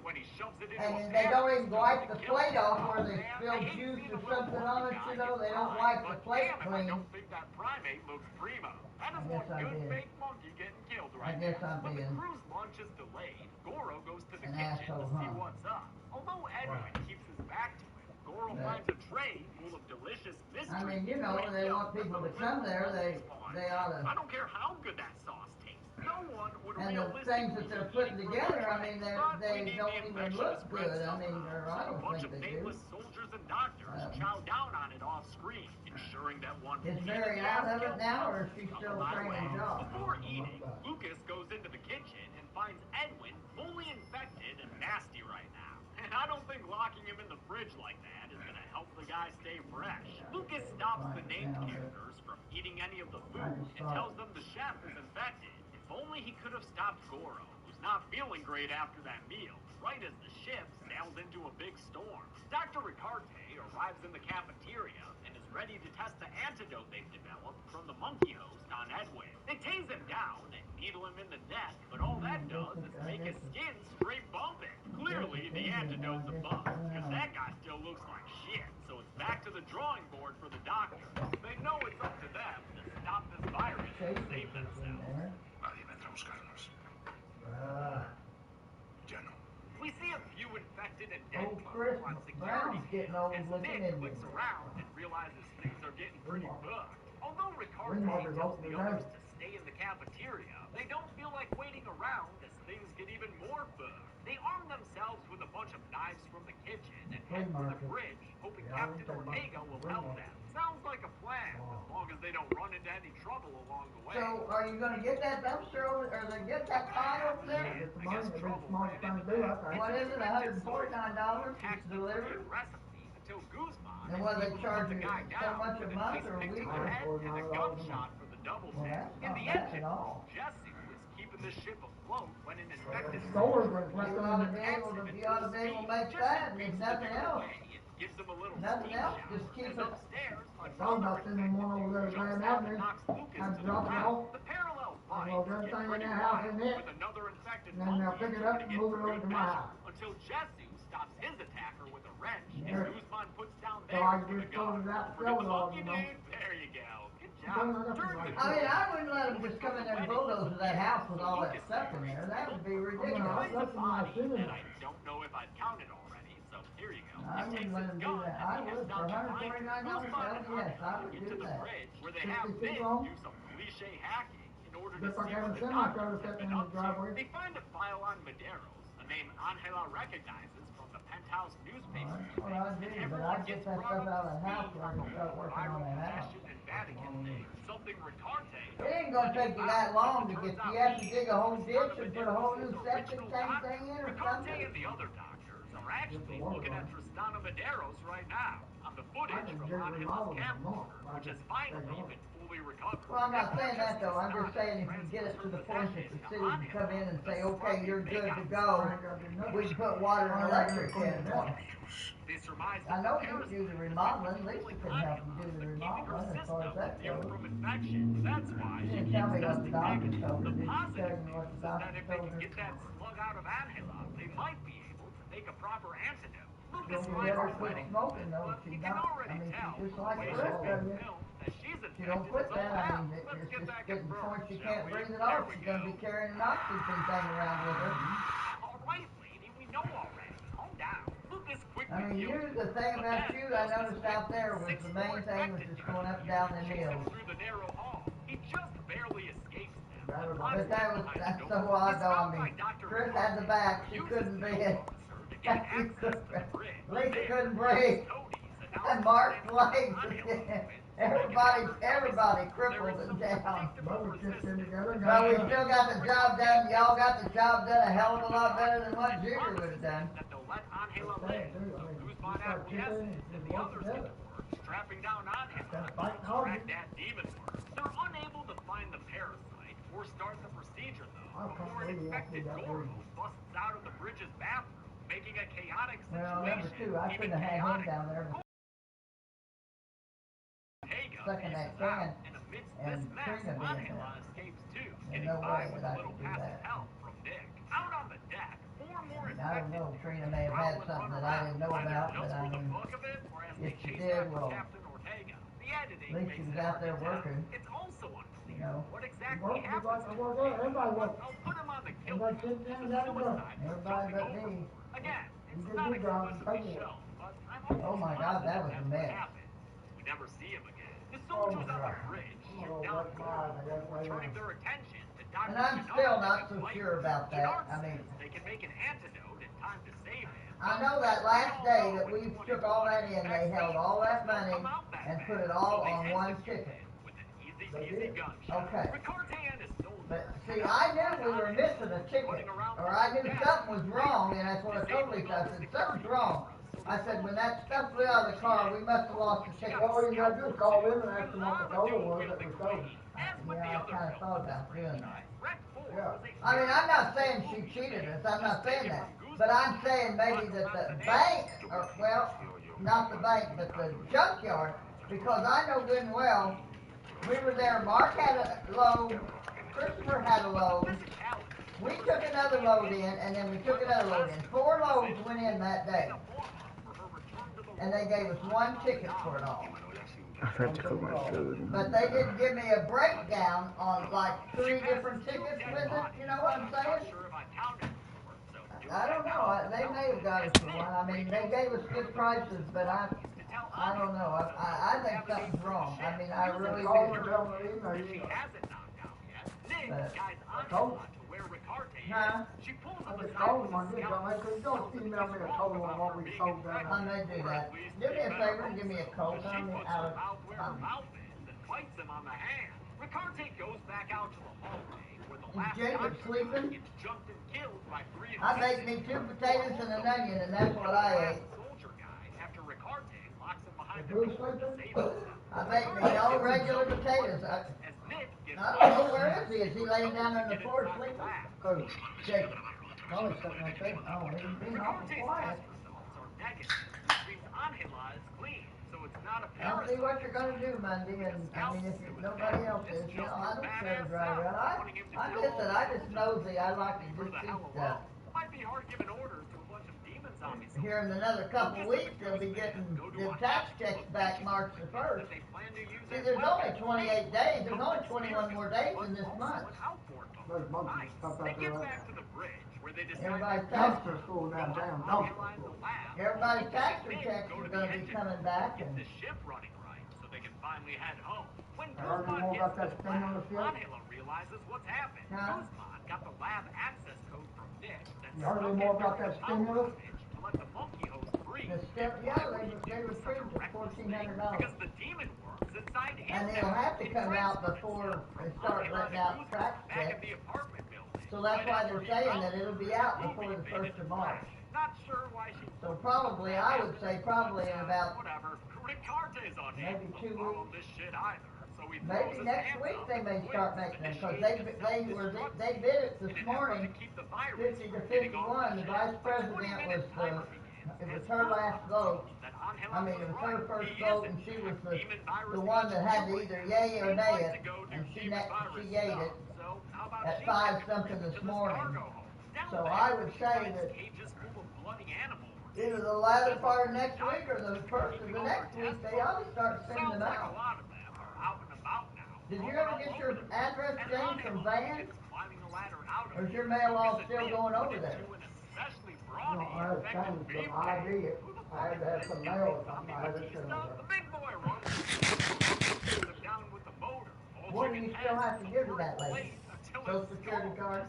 when he shoves it into And they don't even wipe the plate off where they spilled juice or something on it, you know. They don't wipe the plate I clean. don't think that primate looks primo. That is one good fake monkey getting killed right I guess now. I'm When the being cruise launch is delayed, Goro goes to the an kitchen asshole, to see huh? what's up. Although Edwin keeps his back to him, Goro finds a tray full of delicious mystery. I mean, you know, when they want people to come there, they ought to. I don't care how good that sauce tastes. No one would And the things that they're putting together, I mean, they don't even look good. I mean, I don't think they do. Soldiers and doctors chow down on it off screen, ensuring that one. Is Mary out of it now, or is she still training John? Before eating, Lucas goes into the kitchen and finds Edwin fully infected and nasty right now. And I don't think locking him in the fridge like that is gonna help the guy stay fresh. Lucas stops the named characters from eating any of the food and tells them the chef is infected. If only he could have stopped Goro, who's not feeling great after that meal, right as the ship sails into a big storm. Dr. Ricarte arrives in the cafeteria and is ready to test the antidote they've developed from the monkey host on Edwin. They tase him down and needle him in the neck, but all that does is make his skin straight bumping. Clearly, the antidote's a bust, because that guy still looks like shit. So it's back to the drawing board for the doctor. They know it's up to them to stop this virus and save themselves. Nadie vendrá a buscarnos. Ya no. We see a few infected busted and dead Old close Chris on Brown's security getting cam old as looking, Nick isn't clicks he? around and realizes things are getting pretty booked. Although Ricarte Greenwater's tells open the today. others to stay in the cafeteria, they don't feel like waiting around as things get even more booked. They arm themselves with a bunch of knives from the kitchen and head for the bridge, hoping Captain Ortega will help them. Sounds like a plan, as long as they don't run into any trouble along the way. So, are you going to get that dumpster over, or they get that pile over there? Get the money, it'd be the smartest thing to do, I think. What is it, $149 to deliver? Until Guzman And what, they charge the you guy so down much a with month an or a ace week? picked to the head and a $149 gunshot for the double Well, tap. that's In not the bad engine, at all. Jesse was keeping the ship afloat when an infected Stores soldier were You left ought to on be able to, you ought to be able to make that, and if nothing else, gives them a little nothing steam else, shower. just keep As it. upstairs, I thought about sending one over there to Grand Avenue, have to drop it off, the parallel and we'll fight get gets everything in pretty their house wild in it, with another infected and then they'll pick it up and move it over to my house. until Jesse stops his attacker with a wrench Yeah. and Guzman puts down So I theirs with a just sold gun. it out, For sell good it all, luck, you you know. did. There you go. Good I don't know, job. that's During like the I mean, I wouldn't let them just come in there and bulldoze that house with all that stuff in there. That would be I'm ridiculous. gonna finds a listen to my body cinema. that I don't know if I've counted already, so here you go. I He wouldn't takes let his them do gun that. and I he heads would, for down to find $149, Guzman hell and yes, I Angela would get do to the that. bridge where they have 60 feet Nick long. do some cliche hacking in order to Just like see having what the semi-trailer doctors have sitting been in up the to. driveway. They find a file on Maderos, a name Angela recognizes from the Penthouse newspaper. Well, that's what I'd do, but I'd get that stuff out of the house so I can start working on that house. Vatican thing, something Ricarte. It ain't gonna take you that long to get, you have to dig a whole ditch and put a whole new septic tank thing in or Ricarte something? and the other doctors are actually looking at Tristana Maderos right now on the footage from Angela's camcorder, which has finally been fully recovered. Well, I'm not saying that though, I'm just saying if you get us to the point that the city can come in and say, okay, you're good to go, we can put water and electric in for you. They surmise I know you can do the remodeling, Lisa can help you do the remodeling as far as that goes. from infection. That's why She she didn't tell keeps me what the testing doctor negative. told her, The did she tell positive you what the news is that doctor if they told can her? get that slug out of Angela, they might be able to make a proper antidote. Lucas Don't let her Reiner's quit wedding, smoking though, but she you can not, already I mean, tell she's just from like the way the rest she's of you. filmed that she's She don't infected quit as that, all I hell. mean, Let's it's get just that getting to the point confirmed, she shall can't we? breathe it There off, we she's gonna go. be carrying an oxygen thing around with her. All right, lady, we know already. Calm down. Lucas quickly I mean, heals the thing about you, I noticed out there was the main thing was just going up and down the hills. through the narrow hall. He just barely escapes them. But that's so odd though, I mean, Chris had the back, she couldn't bend. Lisa couldn't breathe. And Mark's legs, everybody crippled and down. But we just get together and But we got it still got the job done, y'all got the job done a hell of a lot better than what Junior would have done. That they'll let Angela done. live. Too. I mean, Guzman you start acquiesces, chipping and and the work others together. get to work, strapping down Angela. Gotta fight hard. Track that demon work. They're unable to find the parasite or start the procedure though, I can't before an believe you infected actually got Goro rid busts out of the bridge's bathroom, making a chaotic situation. Well, number two, I even couldn't have had him chaotic. down there Ortega sucking that faces out, can, and amidst and this mess, Trina being Angela there. escapes too, There's getting no by way with that a I little could do passive that. help from Nick. Out on the deck, four more I mean, I don't know, Trina may have had something that I didn't know about, but I mean, if she did, well, at least she was out there working, It's also you know. what it. exactly Work, we like to work out. Everybody works. I'll put him on the kill Everybody sits down and down and work. Everybody but me. Again, You it's did not your job and exclusively pay for it. shown, but I'm Oh my God, that was a that's what mess. happened. We never see him again. The Oh soldiers my on the God. bridge I'm shoot gonna down work my eyes, I guess, right turning now. their attention to Dr. And I'm Gennard still and not his so wife. sure about that. Gennard I mean, says they can make an antidote in time to save him. I know that last day that we took all that in, they held all that money and put it all on one ticket. With an easy, They easy did. gunshot. Okay. Ricarte and his soldiers. But see, I knew we were missing a ticket, or I knew something was wrong, and that's what I told Lisa. I said, something's wrong. I said, when that stuff flew out of the car, we must have lost the ticket. All you gotta do is call them and ask them what the total was that was sold. Yeah, I kind of thought about doing that. Yeah. I mean, I'm not saying she cheated us. I'm not saying that. But I'm saying maybe that the bank, or, well, not the bank, but the junkyard, because I know good and well, we were there, Mark had a load, Christopher had a load, we took another load in, and then we took another load in. 4 loads went in that day. And they gave us one ticket for it all. I tried to cook my food. But they didn't give me a breakdown on like 3 different tickets with it, you know what I'm saying? I don't know. They may have got us for one. I mean, they gave us good prices, but I don't know. I think something's wrong. I mean, I really Call her, do. tell her, email. But, Told her. huh? I just called them, I did, don't email me a total on what we sold down I may do that. Do me a favor and give me a coat. I mean, Alex. Is Jacob sleeping? I baked me 2 potatoes and an onion, and that's what I ate. Who's sleeping? I baked me no regular potatoes. I don't know, where is he? Is he laying down on the floor sleeping? Who? Jacob. No, he's sitting right there. Oh, he's being awful quiet. I'll see what you're going to do Monday, and I mean, if nobody else is, you know, I don't care to drive around. I just nosy. I like to just see stuff. Here in another couple weeks, they'll be getting the tax checks back March the 1st. See, there's only 28 days. There's only 21 more days in this month. There's monkeys stuff out there right Everybody's now. tax, Dumpster full downtown, dumpster full. everybody's tax checks are going to be coming back, and I heard any more about that stimulus yet? huh? You heard any more about that stimulus? They approved it $1,400. And it'll have to come out before they start letting out tax checks. So that's why they're saying that it'll be out before the 1st of March. So probably, I would say probably in about maybe 2 weeks. Maybe next week they may start making them, because they bid it this morning, 50 to 51. The vice president it was her last vote. I mean, it was her first vote, and she was the one that had to either yay or nay it, and she yayed it at 5 something this morning. So I would say that either the latter part of next week or the first of the next week, they ought to start sending them out. Did you ever get your address changed from Van? Or is your mail all still going over there? No, I had changed some ID. I had to have some mail or something. I had it sitting over there. What do you still have to give to that lady? Social Security card?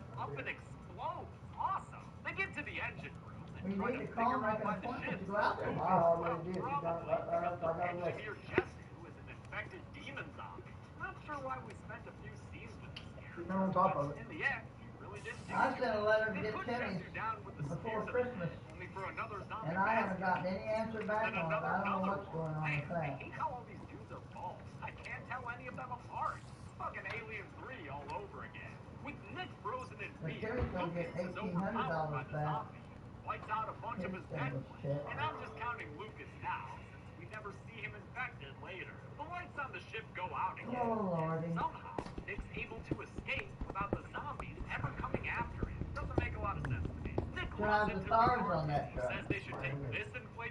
You need to call and make an appointment to go out there. I already did. I got a letter. She's been on top of it. I sent a letter to get Timmy's before Christmas, and I haven't gotten any answer back on it. I don't know what's going on with that. But Timmy's going to get $1,800 back. His thing was checked. Oh, Lordy. So how's the stars on that truck?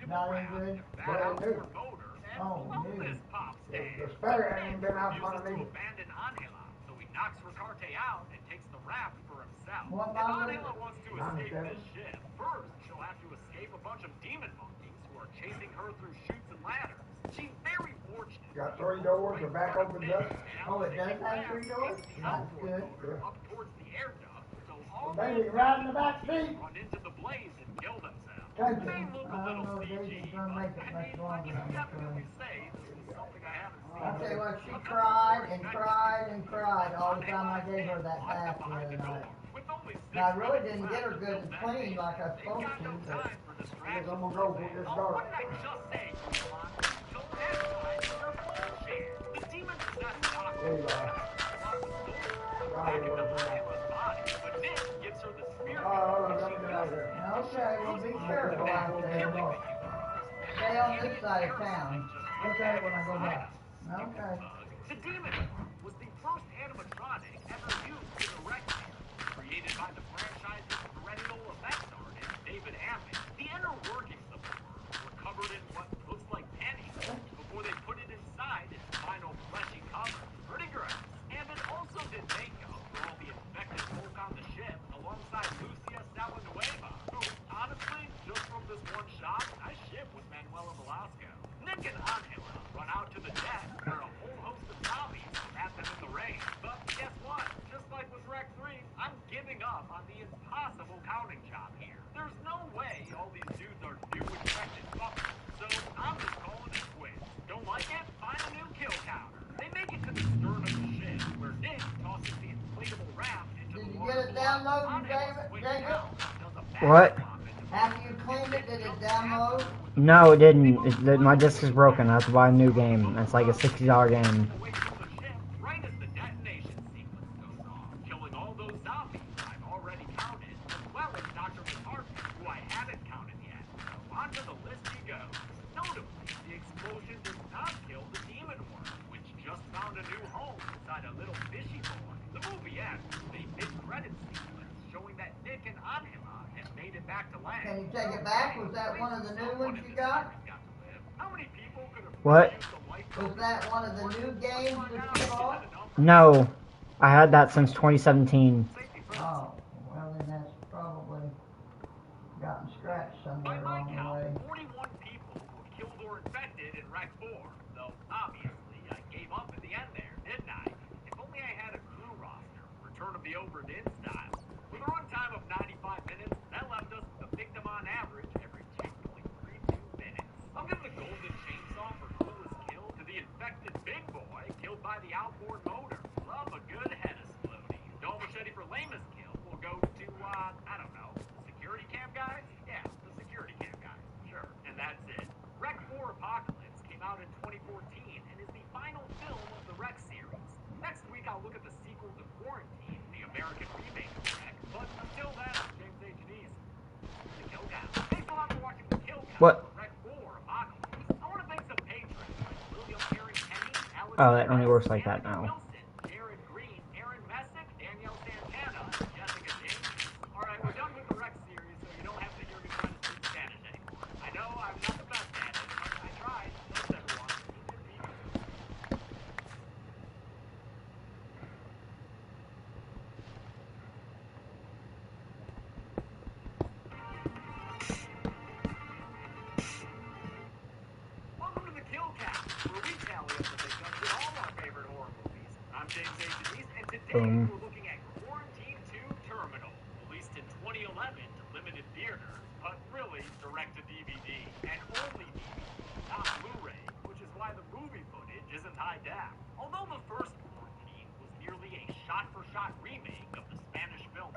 Not any good? Brand new. Oh, new. The spare ain't been out front of me. What model is it? 97. Got 3 doors, the back opens up. Oh, it does have 3 doors? That's good. Baby, right in the back seat. Thank you. I don't know if Daisy's going to make it much longer, I'm afraid. I'll tell you what, she cried and cried and cried all the time I gave her that bath the other night. Now, I really didn't get her good and clean like I was supposed to, but I guess I'm gonna go for this dark. There you are. Right, it was, let me get out of here. okay, well, be careful out there. Stay on this side of town. Look at it when I go by. Okay. The Demon was the first animatronic ever used in a wrestling, created by the franchise's perennial effects artist, David Hammond. The inner workings of the worm were covered in what looks like pennies before they put it inside its final fleshy cover. Pretty gross. And it also did makeup for all the infected folk on the ship alongside Lucia Salanueva, who up on the impossible counting job here. There's no way all these dudes are new infected fuckers, so I'm just calling it quits. Don't like it? Find a new kill counter. They make it to the stern of the ship, where Nick tosses the inflatable raft into Did the you water get it below. downloaded, Jacob? What? After you cleaned it, did it download? No, it didn't. My disc is broken. I have to buy a new game. It's like a $60 game. Right as the detonation sequence goes off, killing all those zombies I've already counted, as well as Dr. McCarthy, who I haven't counted yet. So onto the list he goes. Notably, the explosion did not kill the demon worm, which just found a new home inside a little fishy boy. The movie ends with a mid-credits sequence showing that Nick and Anhima had made it back to land. Can you take it back? Was that one of the new ones you got? How many people could have What? Was that one of the new games that you bought? No. I had that since 2017. Oh, well then that's probably gotten scratched somewhere along the way. 41 people were killed or infected in Rec 4, though obviously I gave up in the end there, didn't I? If only I had a crew roster, Return of the Obra Dinn style. With a runtime of 95 minutes, that left us with a victim on average every 10.32 minutes. I'll give the golden chainsaw for coolest kill to the infected big boy killed by the outboard motor. Love a good head exploding. Dull machete for lamest kill will go to, I don't know, the security cam guys? Yeah, the security cam guys. Sure. And that's it. Rec 4 Apocalypse came out in 2014 and is the final film of the Rec series. Next week I'll look at the sequel to Quarantine, the American remake of Rec, but until then, I'm James H. Neese. The Kill Count. Thanks a lot for watching the Kill Count. What? Rec 4 Apocalypse. I want to thank some patrons like William Aaron Kenny, Alex Oh, that only works like Anthony that now. Wilson, Jared Green, Aaron Messick, Danielle Santana, and Jessica James. Alright, we're done with the Rec series, so you don't have to hear me try to speak Spanish anymore. I know I'm not the best at it, but I tried. Thanks everyone. Welcome to the Kill Count, where we tally up the victims in all our favorite horror movies. I'm James H. Neese, and today Boom. we're looking at Quarantine 2 Terminal, released in 2011 to limited theaters, but really direct to DVD, and only DVD, not Blu-ray, which is why the movie footage isn't high def. Although the first Quarantine was nearly a shot-for-shot remake of the Spanish film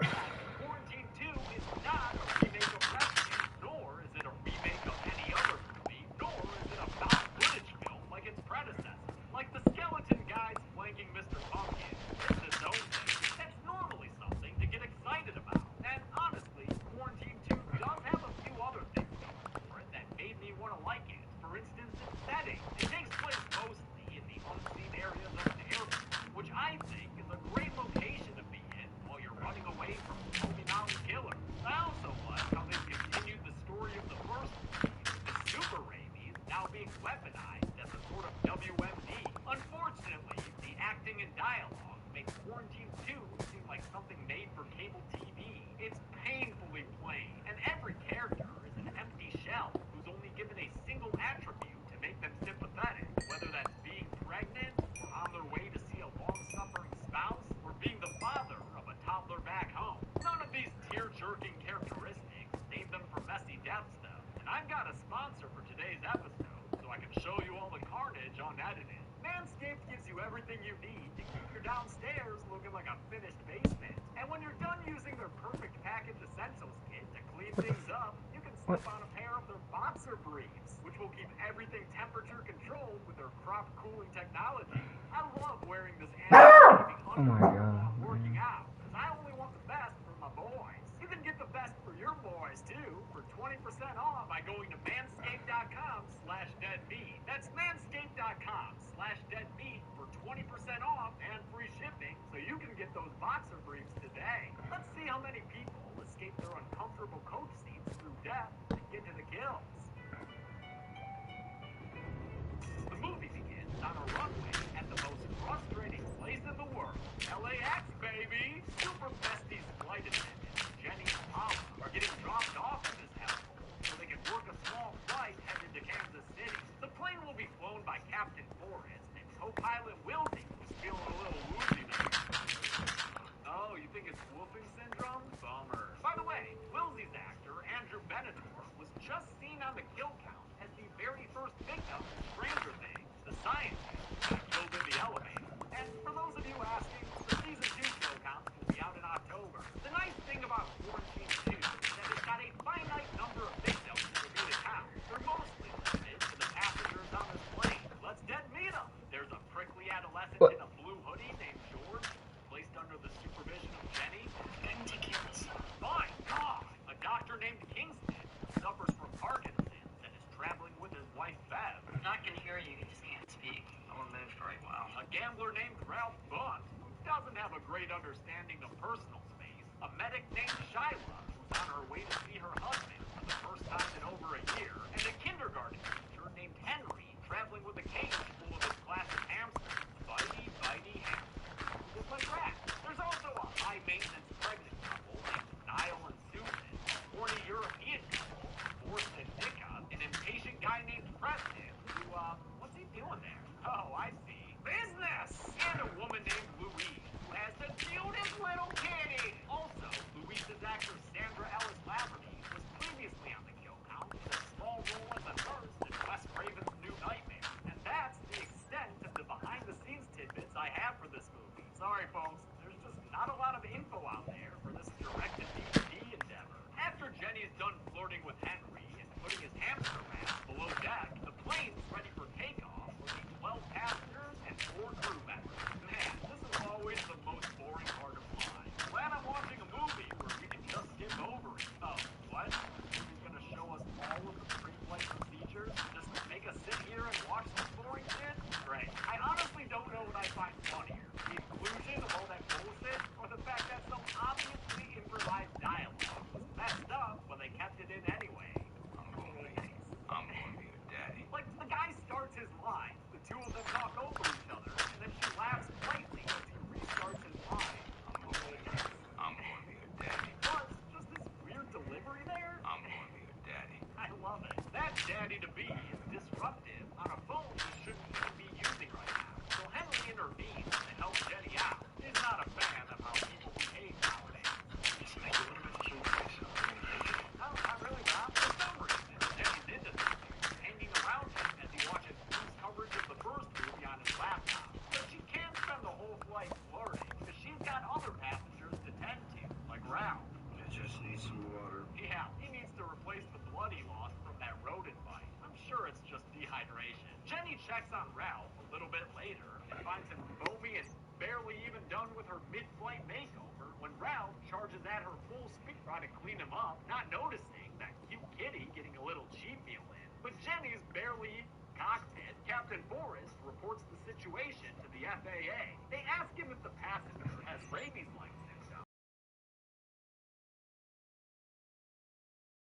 Quarantine 2 is not a remake of Rescue, nor is it a remake of any other movie, nor is it a found footage film like its predecessor. Like the skeleton guys flanking Mr. Pumpkin, it's its own thing. That's normally something to get excited about. And honestly, Quarantine 2 does have a few other things going for it that made me want to like it. For instance, its setting. It takes place mostly in the unseen areas of an airport, which I think is a great location to be in while you're running away from Smoky Mountain Killer. I also like how they've continued the story of the first movie, the super rabies now being weaponized as a sort of WMD. Unfortunately, the acting and dialogue make Quarantine 2 seem like something made for cable TV. It's painfully plain, and every character is an empty shell who's only given a single attribute to make them sympathetic, whether that's being pregnant, or on their way to see a long-suffering spouse, or being the father of a toddler back home. None of these tear-jerking characteristics save them from messy deaths, though. And I've got a sponsor for today's episode, so I can show you all the carnage unedited. Manscaped gives you everything you need to keep your downstairs looking like a finished basement. And when you're done using their perfect package essentials kit to clean things up, you can slip on a pair of their boxer briefs, which will keep everything temperature controlled with their crop cooling technology. I love wearing this anti-baby underwear while I'm working out, because I only want the best for my boys. You can get the best for your boys, too, for 20% off by going to manscaped.com/deadmeat. That's manscaped.com/deadmeat for 20% off and free shipping, so you can get those boxer briefs today. Let's see how many people escape their uncomfortable coach seats through death and get to the kills. The movie begins on a runway at the most frustrating place in the world, LAX, baby! Super besties flight attendants, Jenny and Paula, are getting dropped off at this hellhole so they can work a small flight headed to Kansas City. The plane will be flown by Captain Forrest, and co-pilot Wilty was feeling a little woozy there. Oh, you think it's wolfing syndrome? Bummer. By the way, Wilsey's actor, Andrew Benator, was just seen on the kill count as the very first victim in Stranger Things, the scientist who got killed in the elevator. And for those of you asking, the season 2 kill count will be out in October. The nice thing about Quarantine 2 is that it's got a finite number of victims for me to count. They're mostly limited to the passengers on this plane. Let's dead meet them. There's a prickly adolescent in a blue hoodie named George, placed under the supervision of Jenny. Couldn't take care of this. My God! A doctor named Kingston suffers from Parkinson's and is traveling with his wife Bev. Not gonna hear you, you just can't speak. I won't live for a while. A gambler named Ralph Bunt, who doesn't have a great understanding of personal space. A medic named Shyla, who's on her way to see her husband for the first time in over a year. And a kindergarten teacher named Henry, traveling with a cage full of his classic hamsters. Bitey, bitey hamsters. Just like rats. There's also a high-maintenance pregnant couple named Niall and Susan, a horny European couple, Forrest and Nika, an impatient guy named Preston, who, what's he doing there? Oh, I see. Business! And a woman named Louise, who has the cutest little kitty. Also, Louise's actor Sandra Ellis Laverty was previously on the kill count in a small role as a nurse in Wes Craven's New Nightmare. And that's the extent of the behind-the-scenes tidbits I have for this movie. Sorry, folks, there's just not a lot of info out there for this direct-to-DVD endeavor. After Jenny's done flirting with Henry and putting his hamster mask below deck, the plane's ready for takeoff with the 12 passengers and 4 crew members. Man, this is always the most boring part of flying. Glad I'm watching a movie where we can just skip over it. Oh, what? He's gonna show us all of the pre-flight procedures? Just make us sit here and watch some boring shit? Great. I honestly don't know what I find funnier. The inclusion of all that bullshit, or the fact that some obviously improvised dialogue was messed up, but they kept it in anyway. I'm gonna be your daddy. Like, the guy starts his line, the two of them talk over each other, and then she laughs lightly as he restarts his line. I'm gonna be your daddy. Plus, just this weird delivery there. I'm gonna be your daddy. I love it. That daddy-to-be is disruptive on a phone he shouldn't even be using right now. So Henry intervenes to help Jenny out. He's not a fan of how people behave nowadays. No, not really, Bob. For some reason, Jenny's into this dude, hanging around him as he watches news coverage of the first movie on his laptop. But she can't spend the whole flight flirting, because she's got other passengers to tend to, like Ralph. I just need some water. Yeah, he needs to replace the blood he lost from that rodent bite. I'm sure it's just dehydration. Jenny checks on Ralph a little bit later and finds him foamy and barely even done with her mid-flight makeover when Ralph charges at her full speed trying to clean him up, not noticing that cute kitty getting a little cheap meal in. But Jenny's barely in the cockpit. Captain Forrest reports the situation to the FAA. They ask him if the passenger has rabies-like symptoms.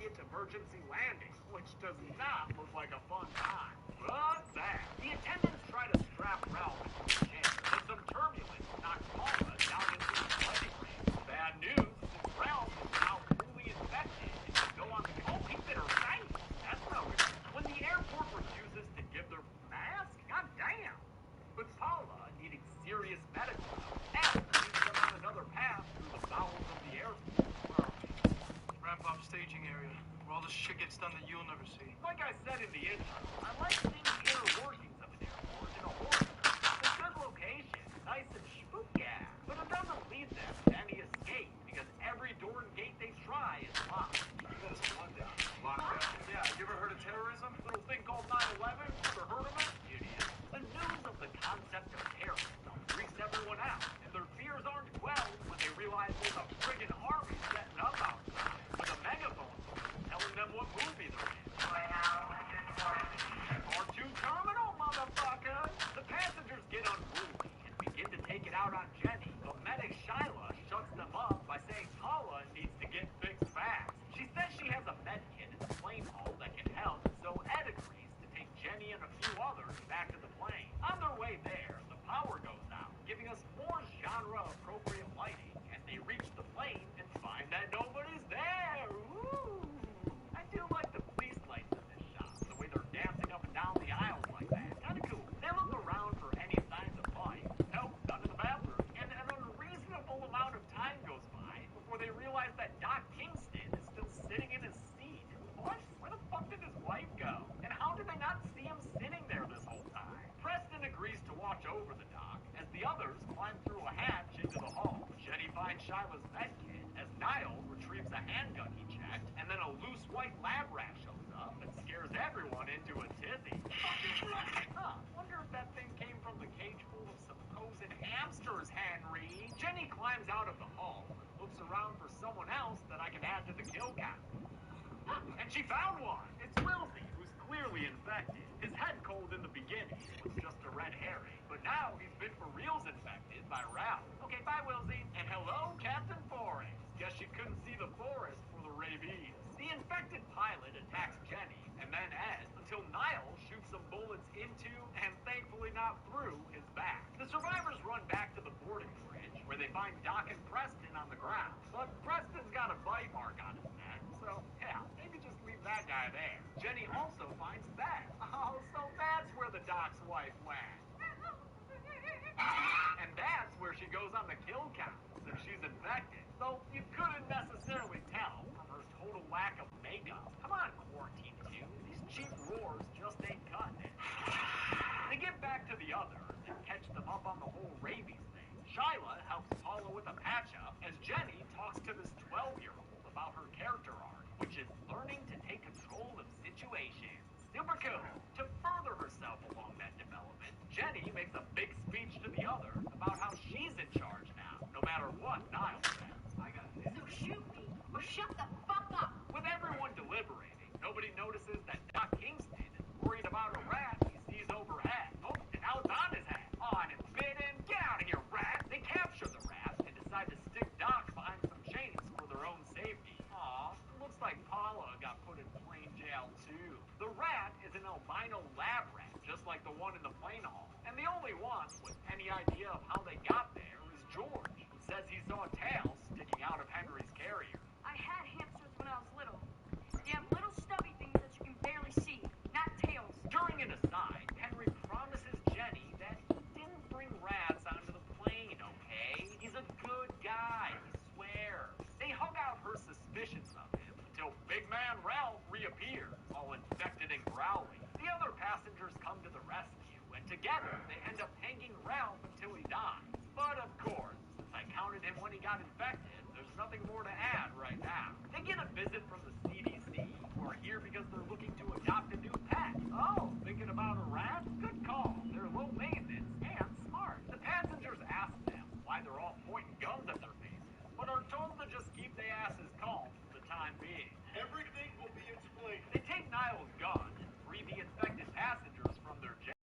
It's emergency landing, which does not look like a fun time. But that. The attendants try to strap Ralph into a chair, but some turbulence knocks Paula down into the sledding ring. Bad news, since Ralph is now fully infected and can go on the he bit her face. That's no good. When the airport refuses to give their mask, goddamn. But Paula, needing serious medical help, asks them on another path through the bowels of the airport. Ramp-up staging area, where all this shit gets done that you'll never see. Like I said in the intro, I like seeing the inner workings of an airport in a horror film. It's a good location, nice and spooky, but it doesn't lead them to any escape because every door and gate they try is locked. That's a lockdown. Lockdown. Yeah, you ever heard of terrorism? Little thing called 9/11? Ever heard of it? Idiot. The news of the concept of terrorism freaks everyone out, and their fears aren't quelled when they realize there's a friggin' army setting up outside with a megaphone telling them what movie they're in. R2 realize that Doc Kingston is still sitting in his seat. What? Where the fuck did his wife go? And how did they not see him sitting there this whole time? Preston agrees to watch over the Doc as the others climb through a hatch into the hall. Jenny finds Shila's med kit as Niall retrieves a handgun he checked, and then a loose white lab rat shows up and scares everyone into a tizzy. Huh, wonder if that thing came from the cage full of supposed hamsters, Henry. Jenny climbs out of the hall and looks around for someone else that I can add to the kill count. And she found one! It's Wilsey, who's clearly infected. His head cold in the beginning was just a red herring, but now he's been for reals infected by Ralph. Okay, bye, Wilsey. And hello, Captain Forrest. Guess you couldn't see the forest for the rabies. The infected pilot attacks Jenny and then Ed until Niall shoots some bullets into, and thankfully not through, his back. The survivors run back to the boarding bridge, where they find Doc and Preston on the ground. But Preston's got a bite mark on his neck, so yeah, maybe just leave that guy there. Jenny also finds Beth. Oh, so that's where the Doc's wife went. And that's where she goes on the kill count, since she's infected. Though you couldn't necessarily tell from her total lack of makeup. Come on, Quarantine 2. These cheap roars just ain't cutting it. They get back to the others and catch them up on the whole rabies thing. Shyla helps Paula with a patch-up as Jenny talks to this 12-year-old about her character arc, which is learning to take control of situations. Super cool. To further herself along that development, Jenny makes a big speech to the others about how she's in charge now, no matter what Niall says. So shoot me, or shut the fuck up! With everyone deliberating, nobody notices that Doc Kingston is worried about a rat he sees overhead. Oh, and now it's on his head. On and bit him. Get out of here, rat! They capture the rat and decide to stick Doc behind some chains for their own safety. Aw, looks like Paula got put in plain jail too. The rat is an albino lab rat, just like the one in the plane hall. And the only one with any idea of how they got there is George, who says he saw a tail sticking out of Henry's carrier. I had hamsters when I was little. They have little stubby things that you can barely see, not tails. During an aside, Henry promises Jenny that he didn't bring rats onto the plane, okay? He's a good guy, he swears. They hug out her suspicions of him until Big Man Ralph reappears, all infected and growling. The other passengers come to the rescue, and together they end up hanging Ralph until he dies. But of course, since I counted him when he got infected, there's nothing more to add right now. They get a visit from the CDC, who are here because they're looking to adopt a new pet. Oh, thinking about a rat? Good call. They're low maintenance and smart. The passengers ask them why they're all pointing guns at their faces, but are told to just keep their asses calm for the time being. Everything will be explained. They take Niall's gun and free the infected passengers from their jail.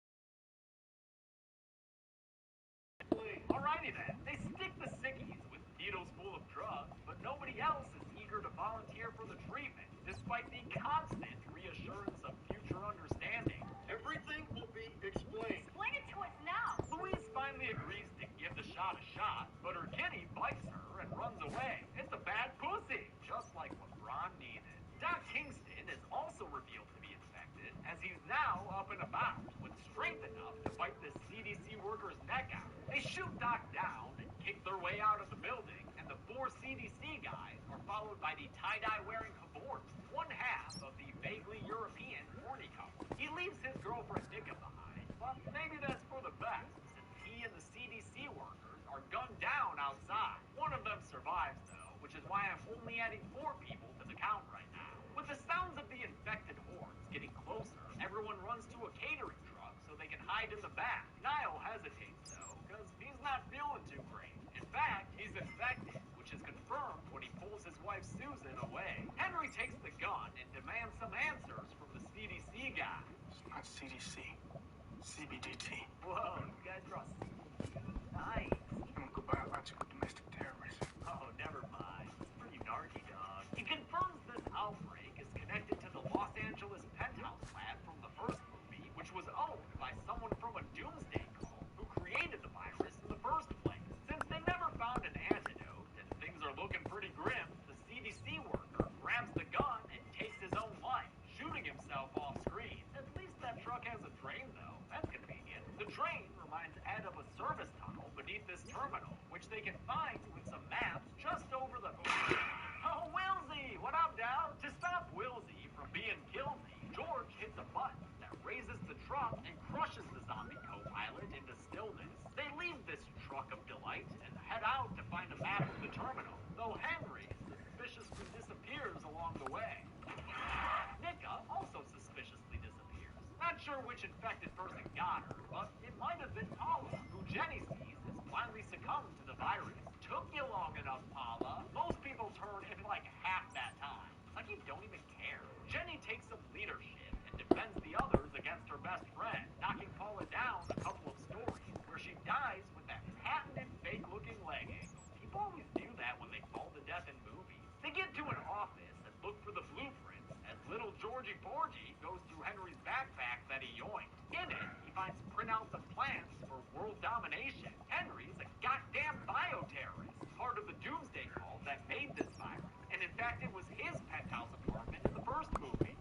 Alrighty then, they stick the sickies with needles full of drugs, but nobody else is eager to volunteer for the treatment, despite the constant reassurance of future understanding. Everything will be explained. Explain it to us now! Louise finally agrees to give the shot a shot, but her kitty bites her and runs away. It's a bad pussy, just like what Ron needed. Doc Kingston is also revealed to be infected, as he's now up and about, with strength enough to bite this CDC worker's neck out. They shoot Doc down and kick their way out of the building, and the 4 CDC guys are followed by the tie-dye wearing caboose, one half of the vaguely European horny couple. He leaves his girlfriend Nika behind, but maybe that's for the best, since he and the CDC workers are gunned down outside. One of them survives, though, which is why I'm only adding 4 people to the count right now. With the sounds of the infected hordes getting closer, everyone runs to a catering truck so they can hide in the back. Niall hesitates, though, because he's not feeling too great. In fact, he's infected, which is confirmed when he pulls his wife Susan away. Henry takes the gun and demands some answers from the CDC guy. It's not CDC. CBDT. Whoa, you guys brought nice. Chemical biological domestic terrorism. Oh, never mind. It's pretty narky, dog. He confirms this outbreak is connected to the Los Angeles penthouse lab from the first movie, which was owned by someone from a doomsday cult who created the virus in the first place. Since they never found an antidote and things are looking pretty grim, the CDC worker grabs the gun and takes his own life, shooting himself off screen. At least that truck has a drain, though. That's convenient. The drain reminds Ed of a service tunnel beneath this terminal, which they can which infected person got her, but it might have been Paula, who Jenny sees has finally succumbed to the virus. Took you long enough, Paula. Most people turn in like half that time. It's like you don't even care. Jenny takes some leadership and defends the others against her best friend, knocking Paula down a couple of stories where she dies with that patented fake-looking legging. People always do that when they fall to death in movies. They get to an office and look for the blueprints as little Georgie Porgy goes through Henry's backpack that he yoinked. In it, he finds printouts of plans for world domination. Henry's a goddamn bioterrorist, part of the doomsday cult that made this virus. And in fact, it was his penthouse apartment in the first movie.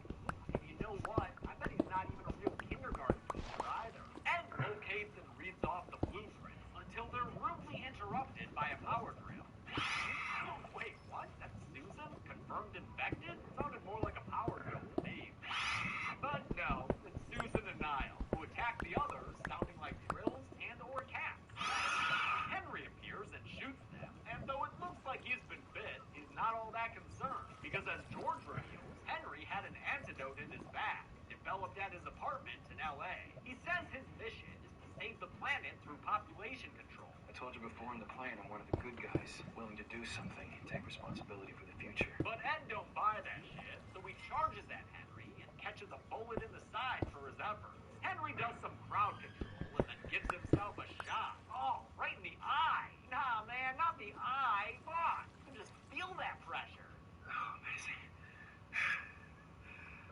And you know what? I bet he's not even a real kindergarten teacher either. Ed locates and reads off the blueprints until they're rudely interrupted by a power drill. Wait, what? That's Susan? Confirmed infected? Sounded more like a power drill to me. But no, it's Susan and Niall, who attack the others, sounding like drills and or cats. Henry appears and shoots them, and though it looks like he's been bit, he's not all that concerned, because as George reveals, Henry had an antidote in his bag, developed at his apartment in L.A. He says his mission is to save the planet through population control. I told you before in the plane I'm one of the good guys, willing to do something and take responsibility for the future. But Ed don't buy that shit, so he charges at Henry and catches a bullet in the side for his efforts. Henry does some crowd control and then gives himself a shot. Oh, right in the eye. Nah, man, not the eye. Fuck. You can just feel that pressure. Oh, amazing.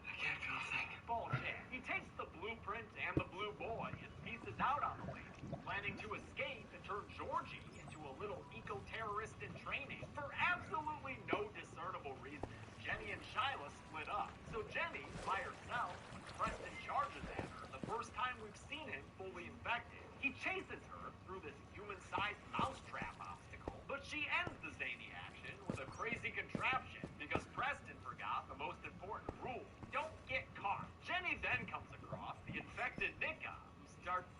I can't feel a thing. Bullshit. He takes the blueprint and the blue boy and pieces out on the lady, planning to escape and turn Georgie into a little eco-terrorist in training. For absolutely no discernible reason, Jenny and Shyla split up. So Jenny, by herself, when Preston charges at her, the first time we've seen him fully infected, he chases her through this human-sized mousetrap obstacle, but she ends the zany action with a crazy contraption because Preston forgot the most important rule: don't get caught. Jenny then comes across the infected Nika, who starts,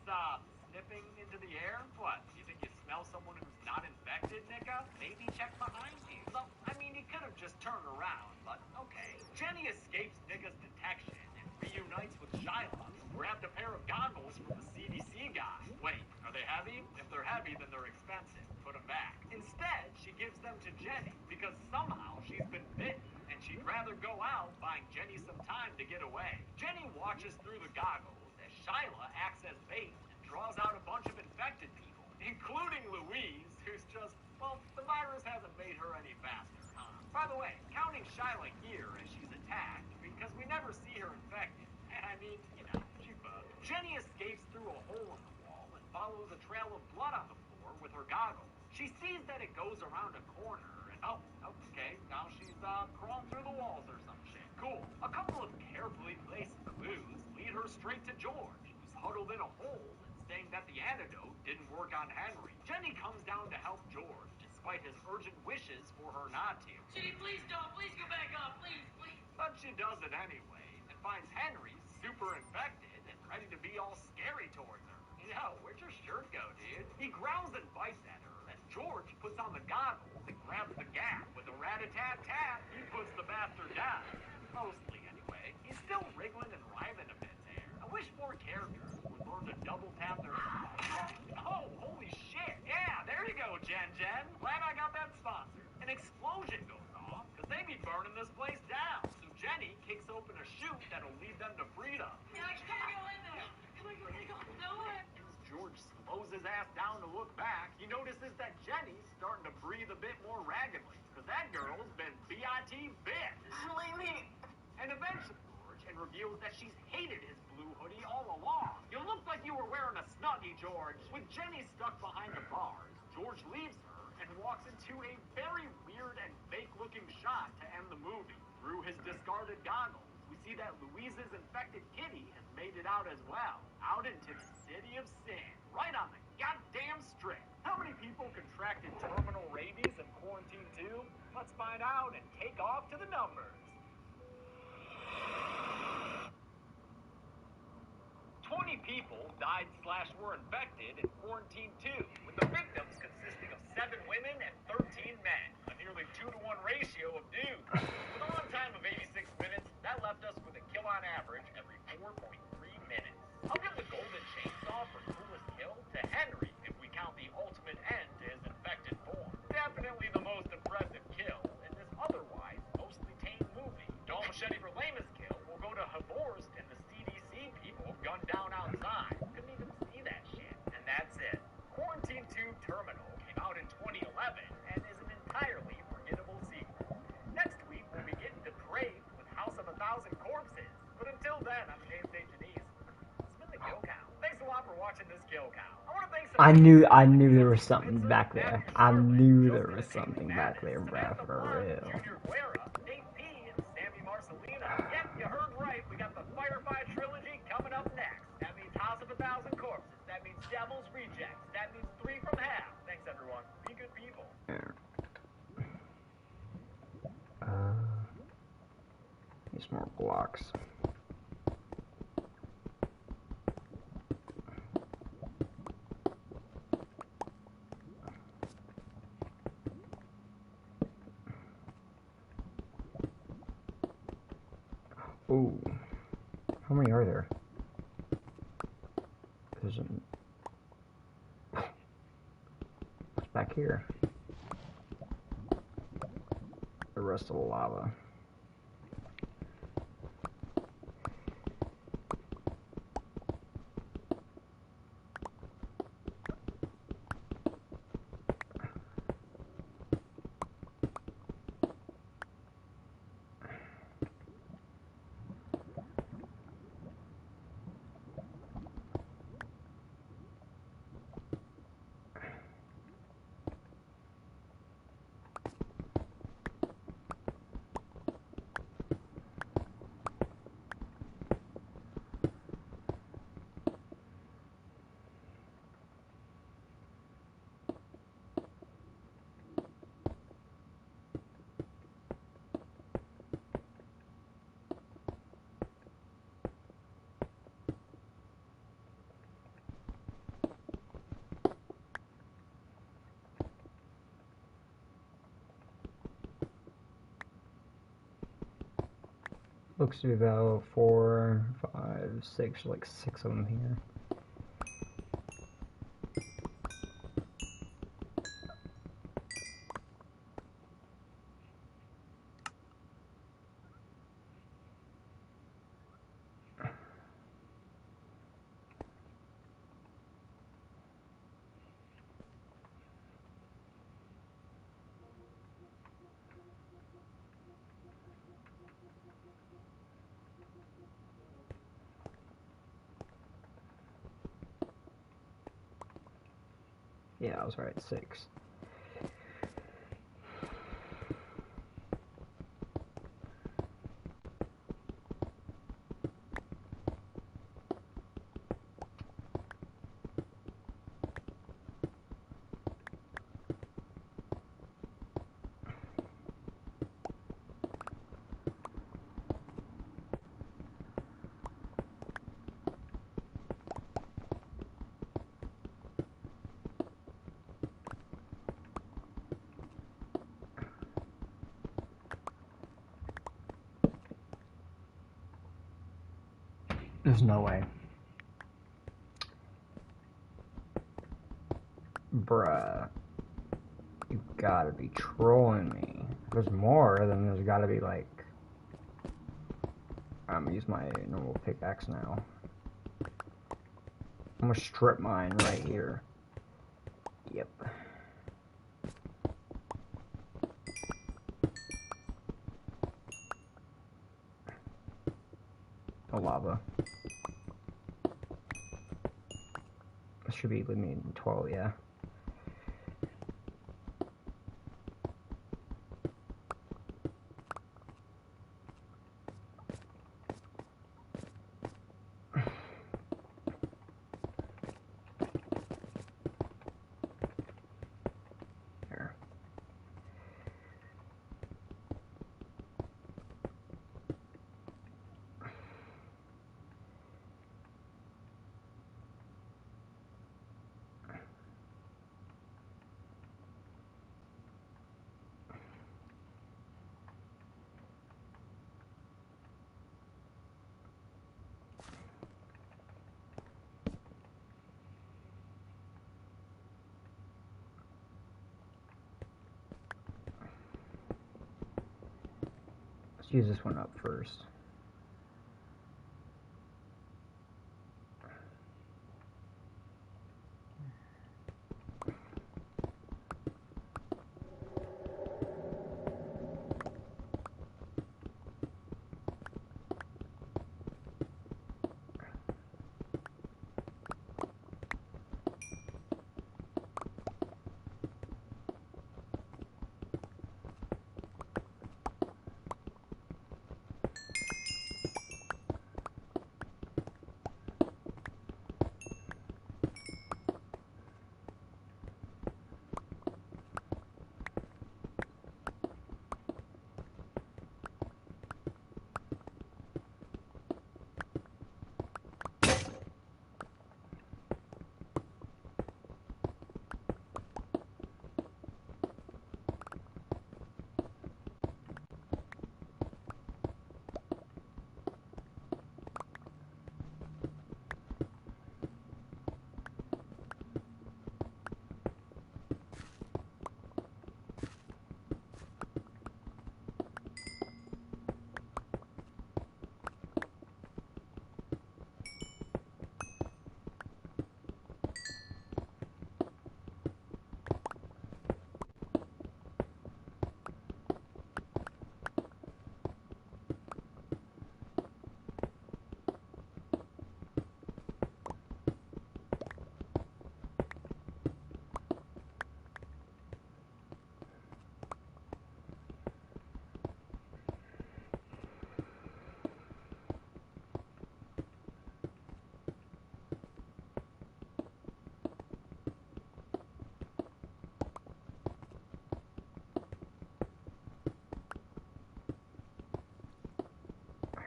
sniffing into the air. What, you think you smell someone who's not infected, Nika? Maybe check behind you. Well, I mean, he could have just turned around, but okay. Jenny escapes Nika's detection and reunites with Shyla, who grabbed a pair of goggles from the CDC guy. Wait, are they heavy? If they're heavy, then they're expensive. Put them back. Instead, she gives them to Jenny because somehow she's been bitten and she'd rather go out buying Jenny some time to get away. Jenny watches through the goggles as Shyla acts as bait and draws out a bunch of infected people, including Louise, who's just, well, the virus hasn't made her any faster, huh? By the way, counting Shyla here as she's attacked, because we never see her infected. I mean, you know, she bugged. Jenny escapes through a hole in the wall and follows a trail of blood on the floor with her goggles. She sees that it goes around a corner, and okay, now she's crawling through the walls or some shit. Cool. A couple of carefully placed clues lead her straight to George, who's huddled in a hole and saying that the antidote didn't work on Henry. Jenny comes down to help George, despite his urgent wishes for her not to. Jenny, please don't. Please go back up. Please, please. But she does it anyway, and finds Henry super infected and ready to be all scary towards her. Yo, where'd your shirt go, dude? He growls and bites at her, and George puts on the goggles and grabs the gap. With a rat-a-tat-tat, he puts the bastard down. Mostly, anyway. He's still wriggling and writhing a bit there. I wish more characters would learn to double tap their... Oh, holy shit! Yeah, there you go, Jen. Glad I got that sponsored. An explosion goes off, because they be burning this place down. So Jenny kicks open a chute that'll lead them to freedom. Yeah, I can't go in there. Come on, go. No way. As George slows his ass down to look back, he notices that Jenny's starting to breathe a bit more raggedly, because that girl's been B.I.T. bit. Leave me. And eventually, and reveals that she's hated his blue hoodie all along. You look like you were wearing a Snuggie, George. With Jenny stuck behind the bars, George leaves her and walks into a very weird and fake-looking shot to end the movie. Through his discarded goggles, we see that Louise's infected kitty has made it out as well. Out into the city of sin. Right on the goddamn strip. How many people contracted terminal rabies in quarantine too? Let's find out and take off to the numbers. 20 people died/were infected in quarantine 2, with the victims consisting of 7 women and 13 men, a nearly 2-to-1 ratio of dudes. With a run time of 86 minutes, that left us with a kill on average every 4.3 minutes. I knew there was something back there. I knew there was something back there, bruh, for real. Junior Guerra, Nate P, and Sammy Marcelino. Yep, you heard right. We got the Fire 5 trilogy coming up next. That means House of a Thousand Corpses. That means Devil's Rejects. That means 3 from half. Thanks, everyone. Be good people. Need some more blocks. Ooh. How many are there? There's an... What's back here? The rest of the lava. Looks to be about 4, 5, 6, like 6 of them here. Yeah, I was right, 6. There's no way. Bruh. You gotta be trolling me. If there's more, then there's gotta be like... I'm gonna use my normal pickaxe now. I'm gonna strip mine right here. Yep. No lava. This should be limited to 12, yeah. There. Let's use this one up first.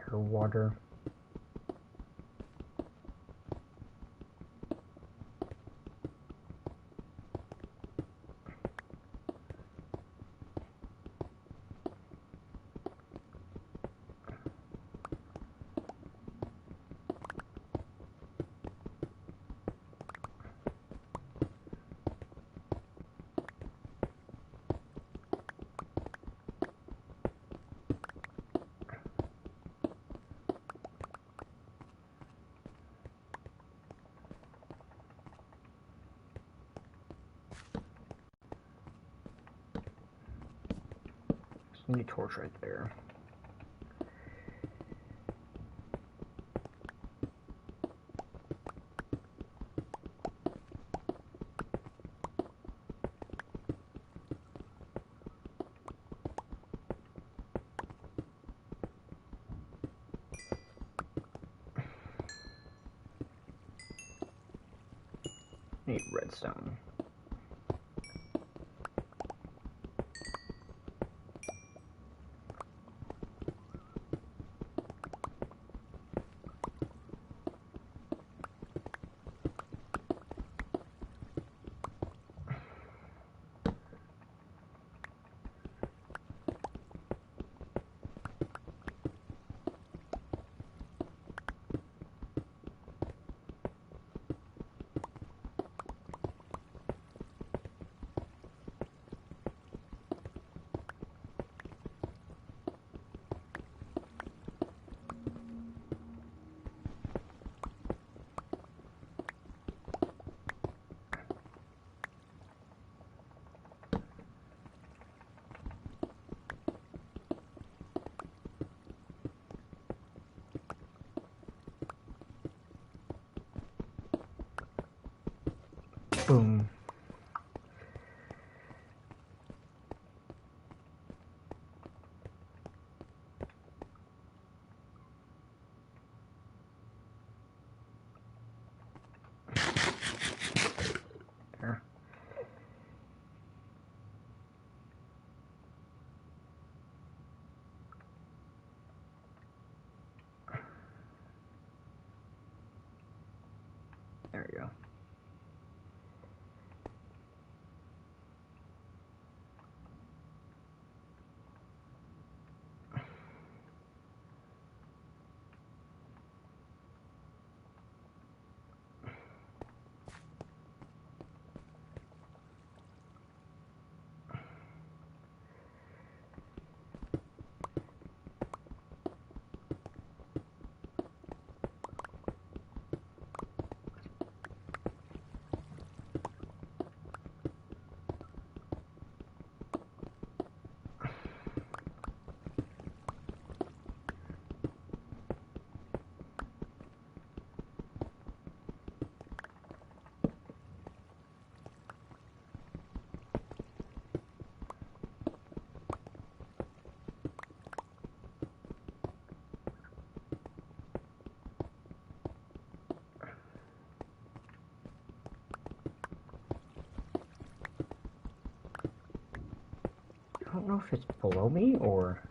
Her water. Need a torch right there. Need redstone. Boom. There. There we go. I don't know if it's below me or...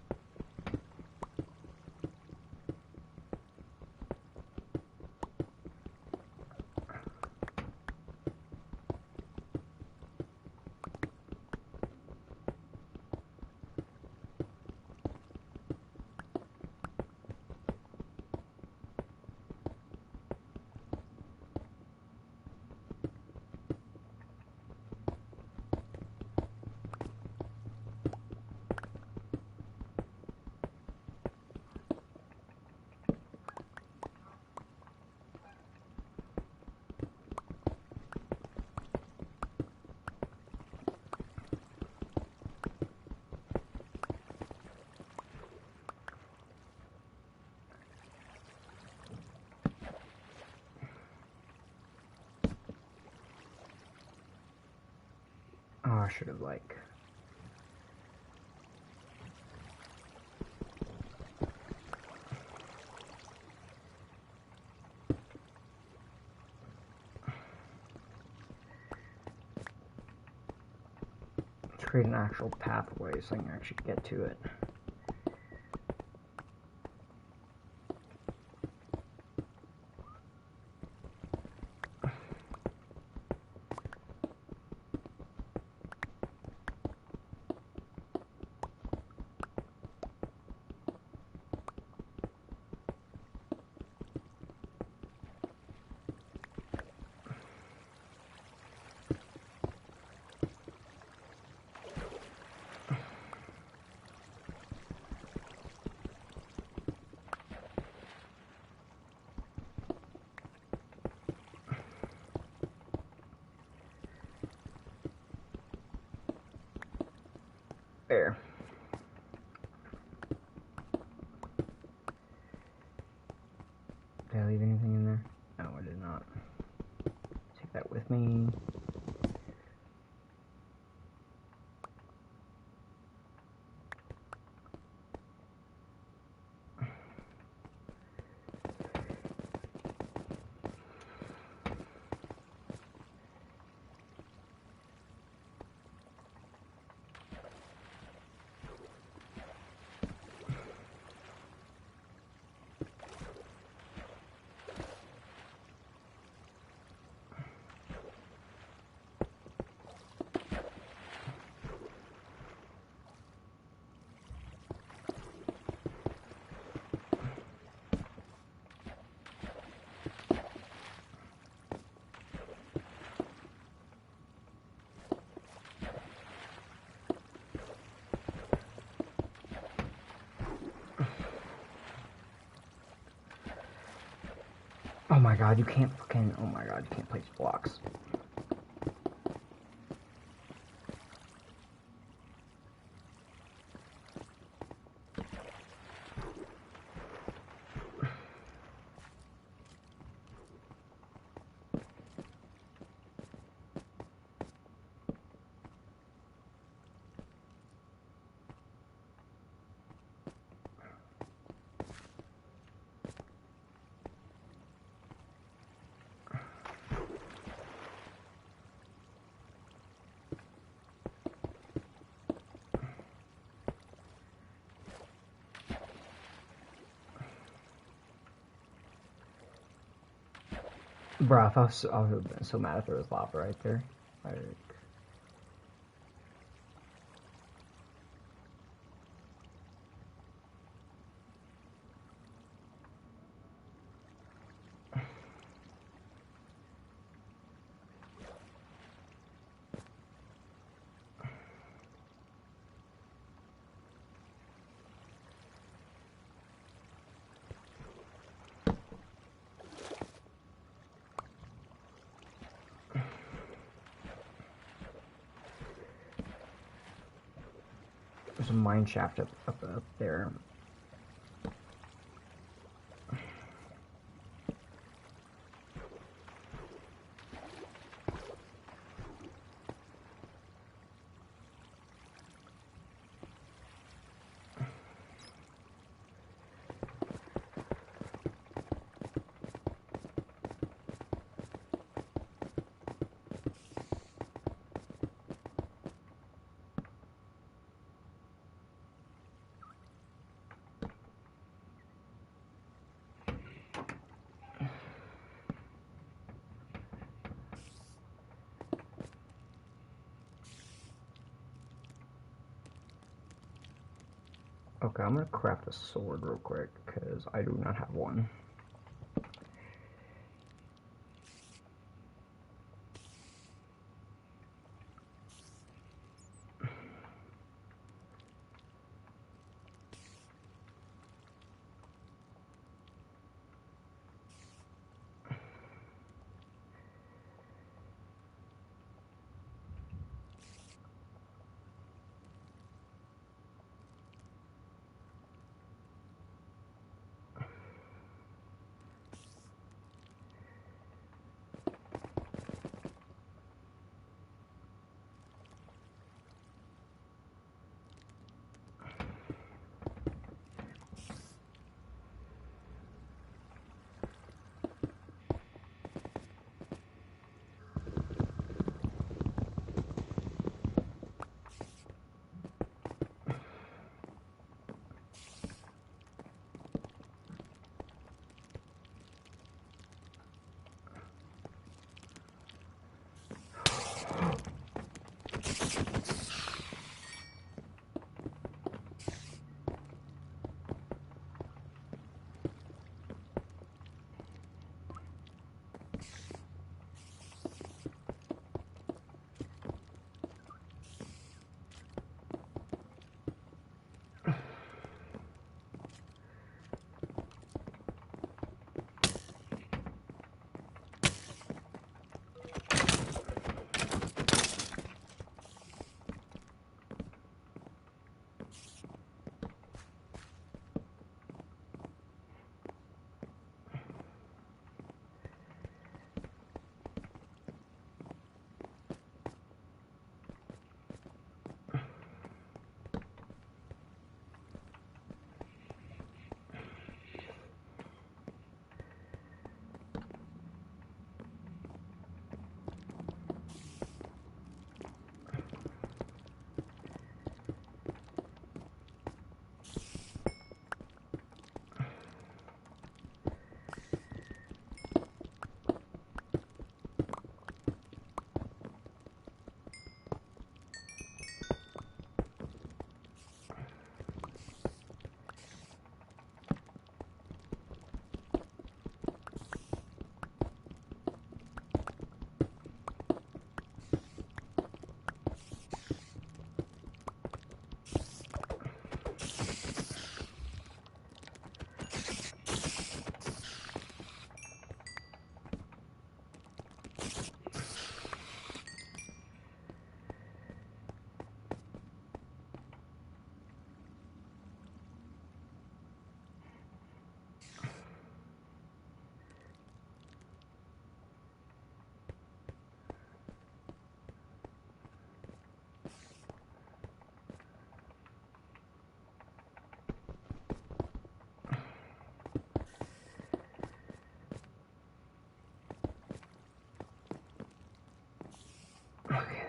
Oh, I should have, like... Let's create an actual pathway so I can actually get to it. There. Did I leave anything in there? No, I did not. Take that with me. Oh my god, you can't fucking, oh my god, you can't place blocks. Bruh, I would have been so mad if there was lava right there. Like, there's a mine shaft up there. Okay, I'm gonna craft a sword real quick, because I do not have one.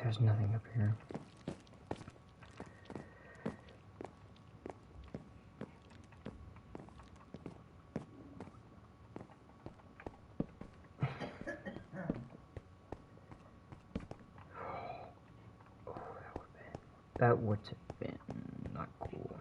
There's nothing up here. That would have been not cool.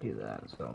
Do that, so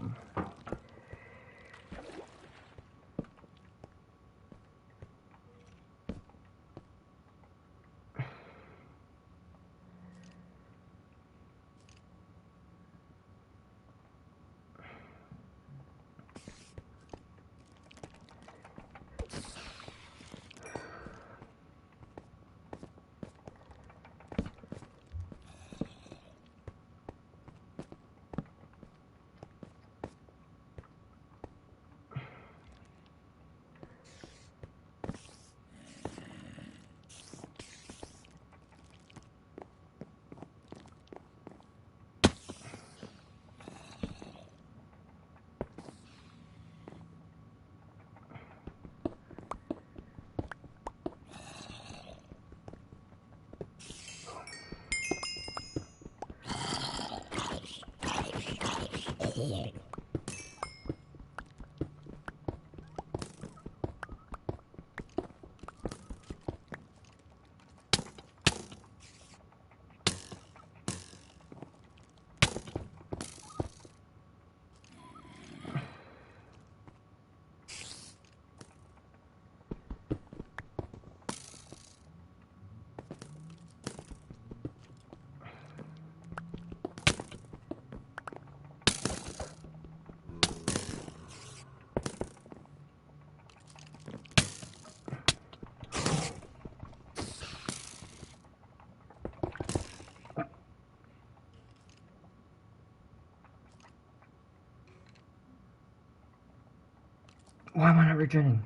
why am I not regenerating?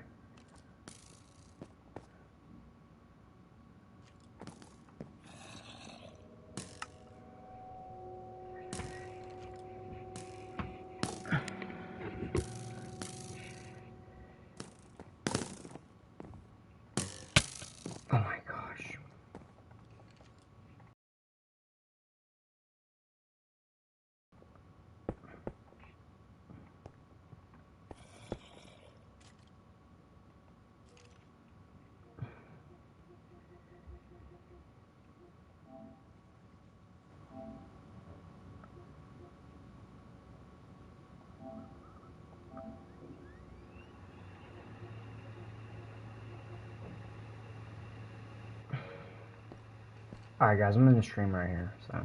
Oh my gosh. Alright guys, I'm in the stream right here, so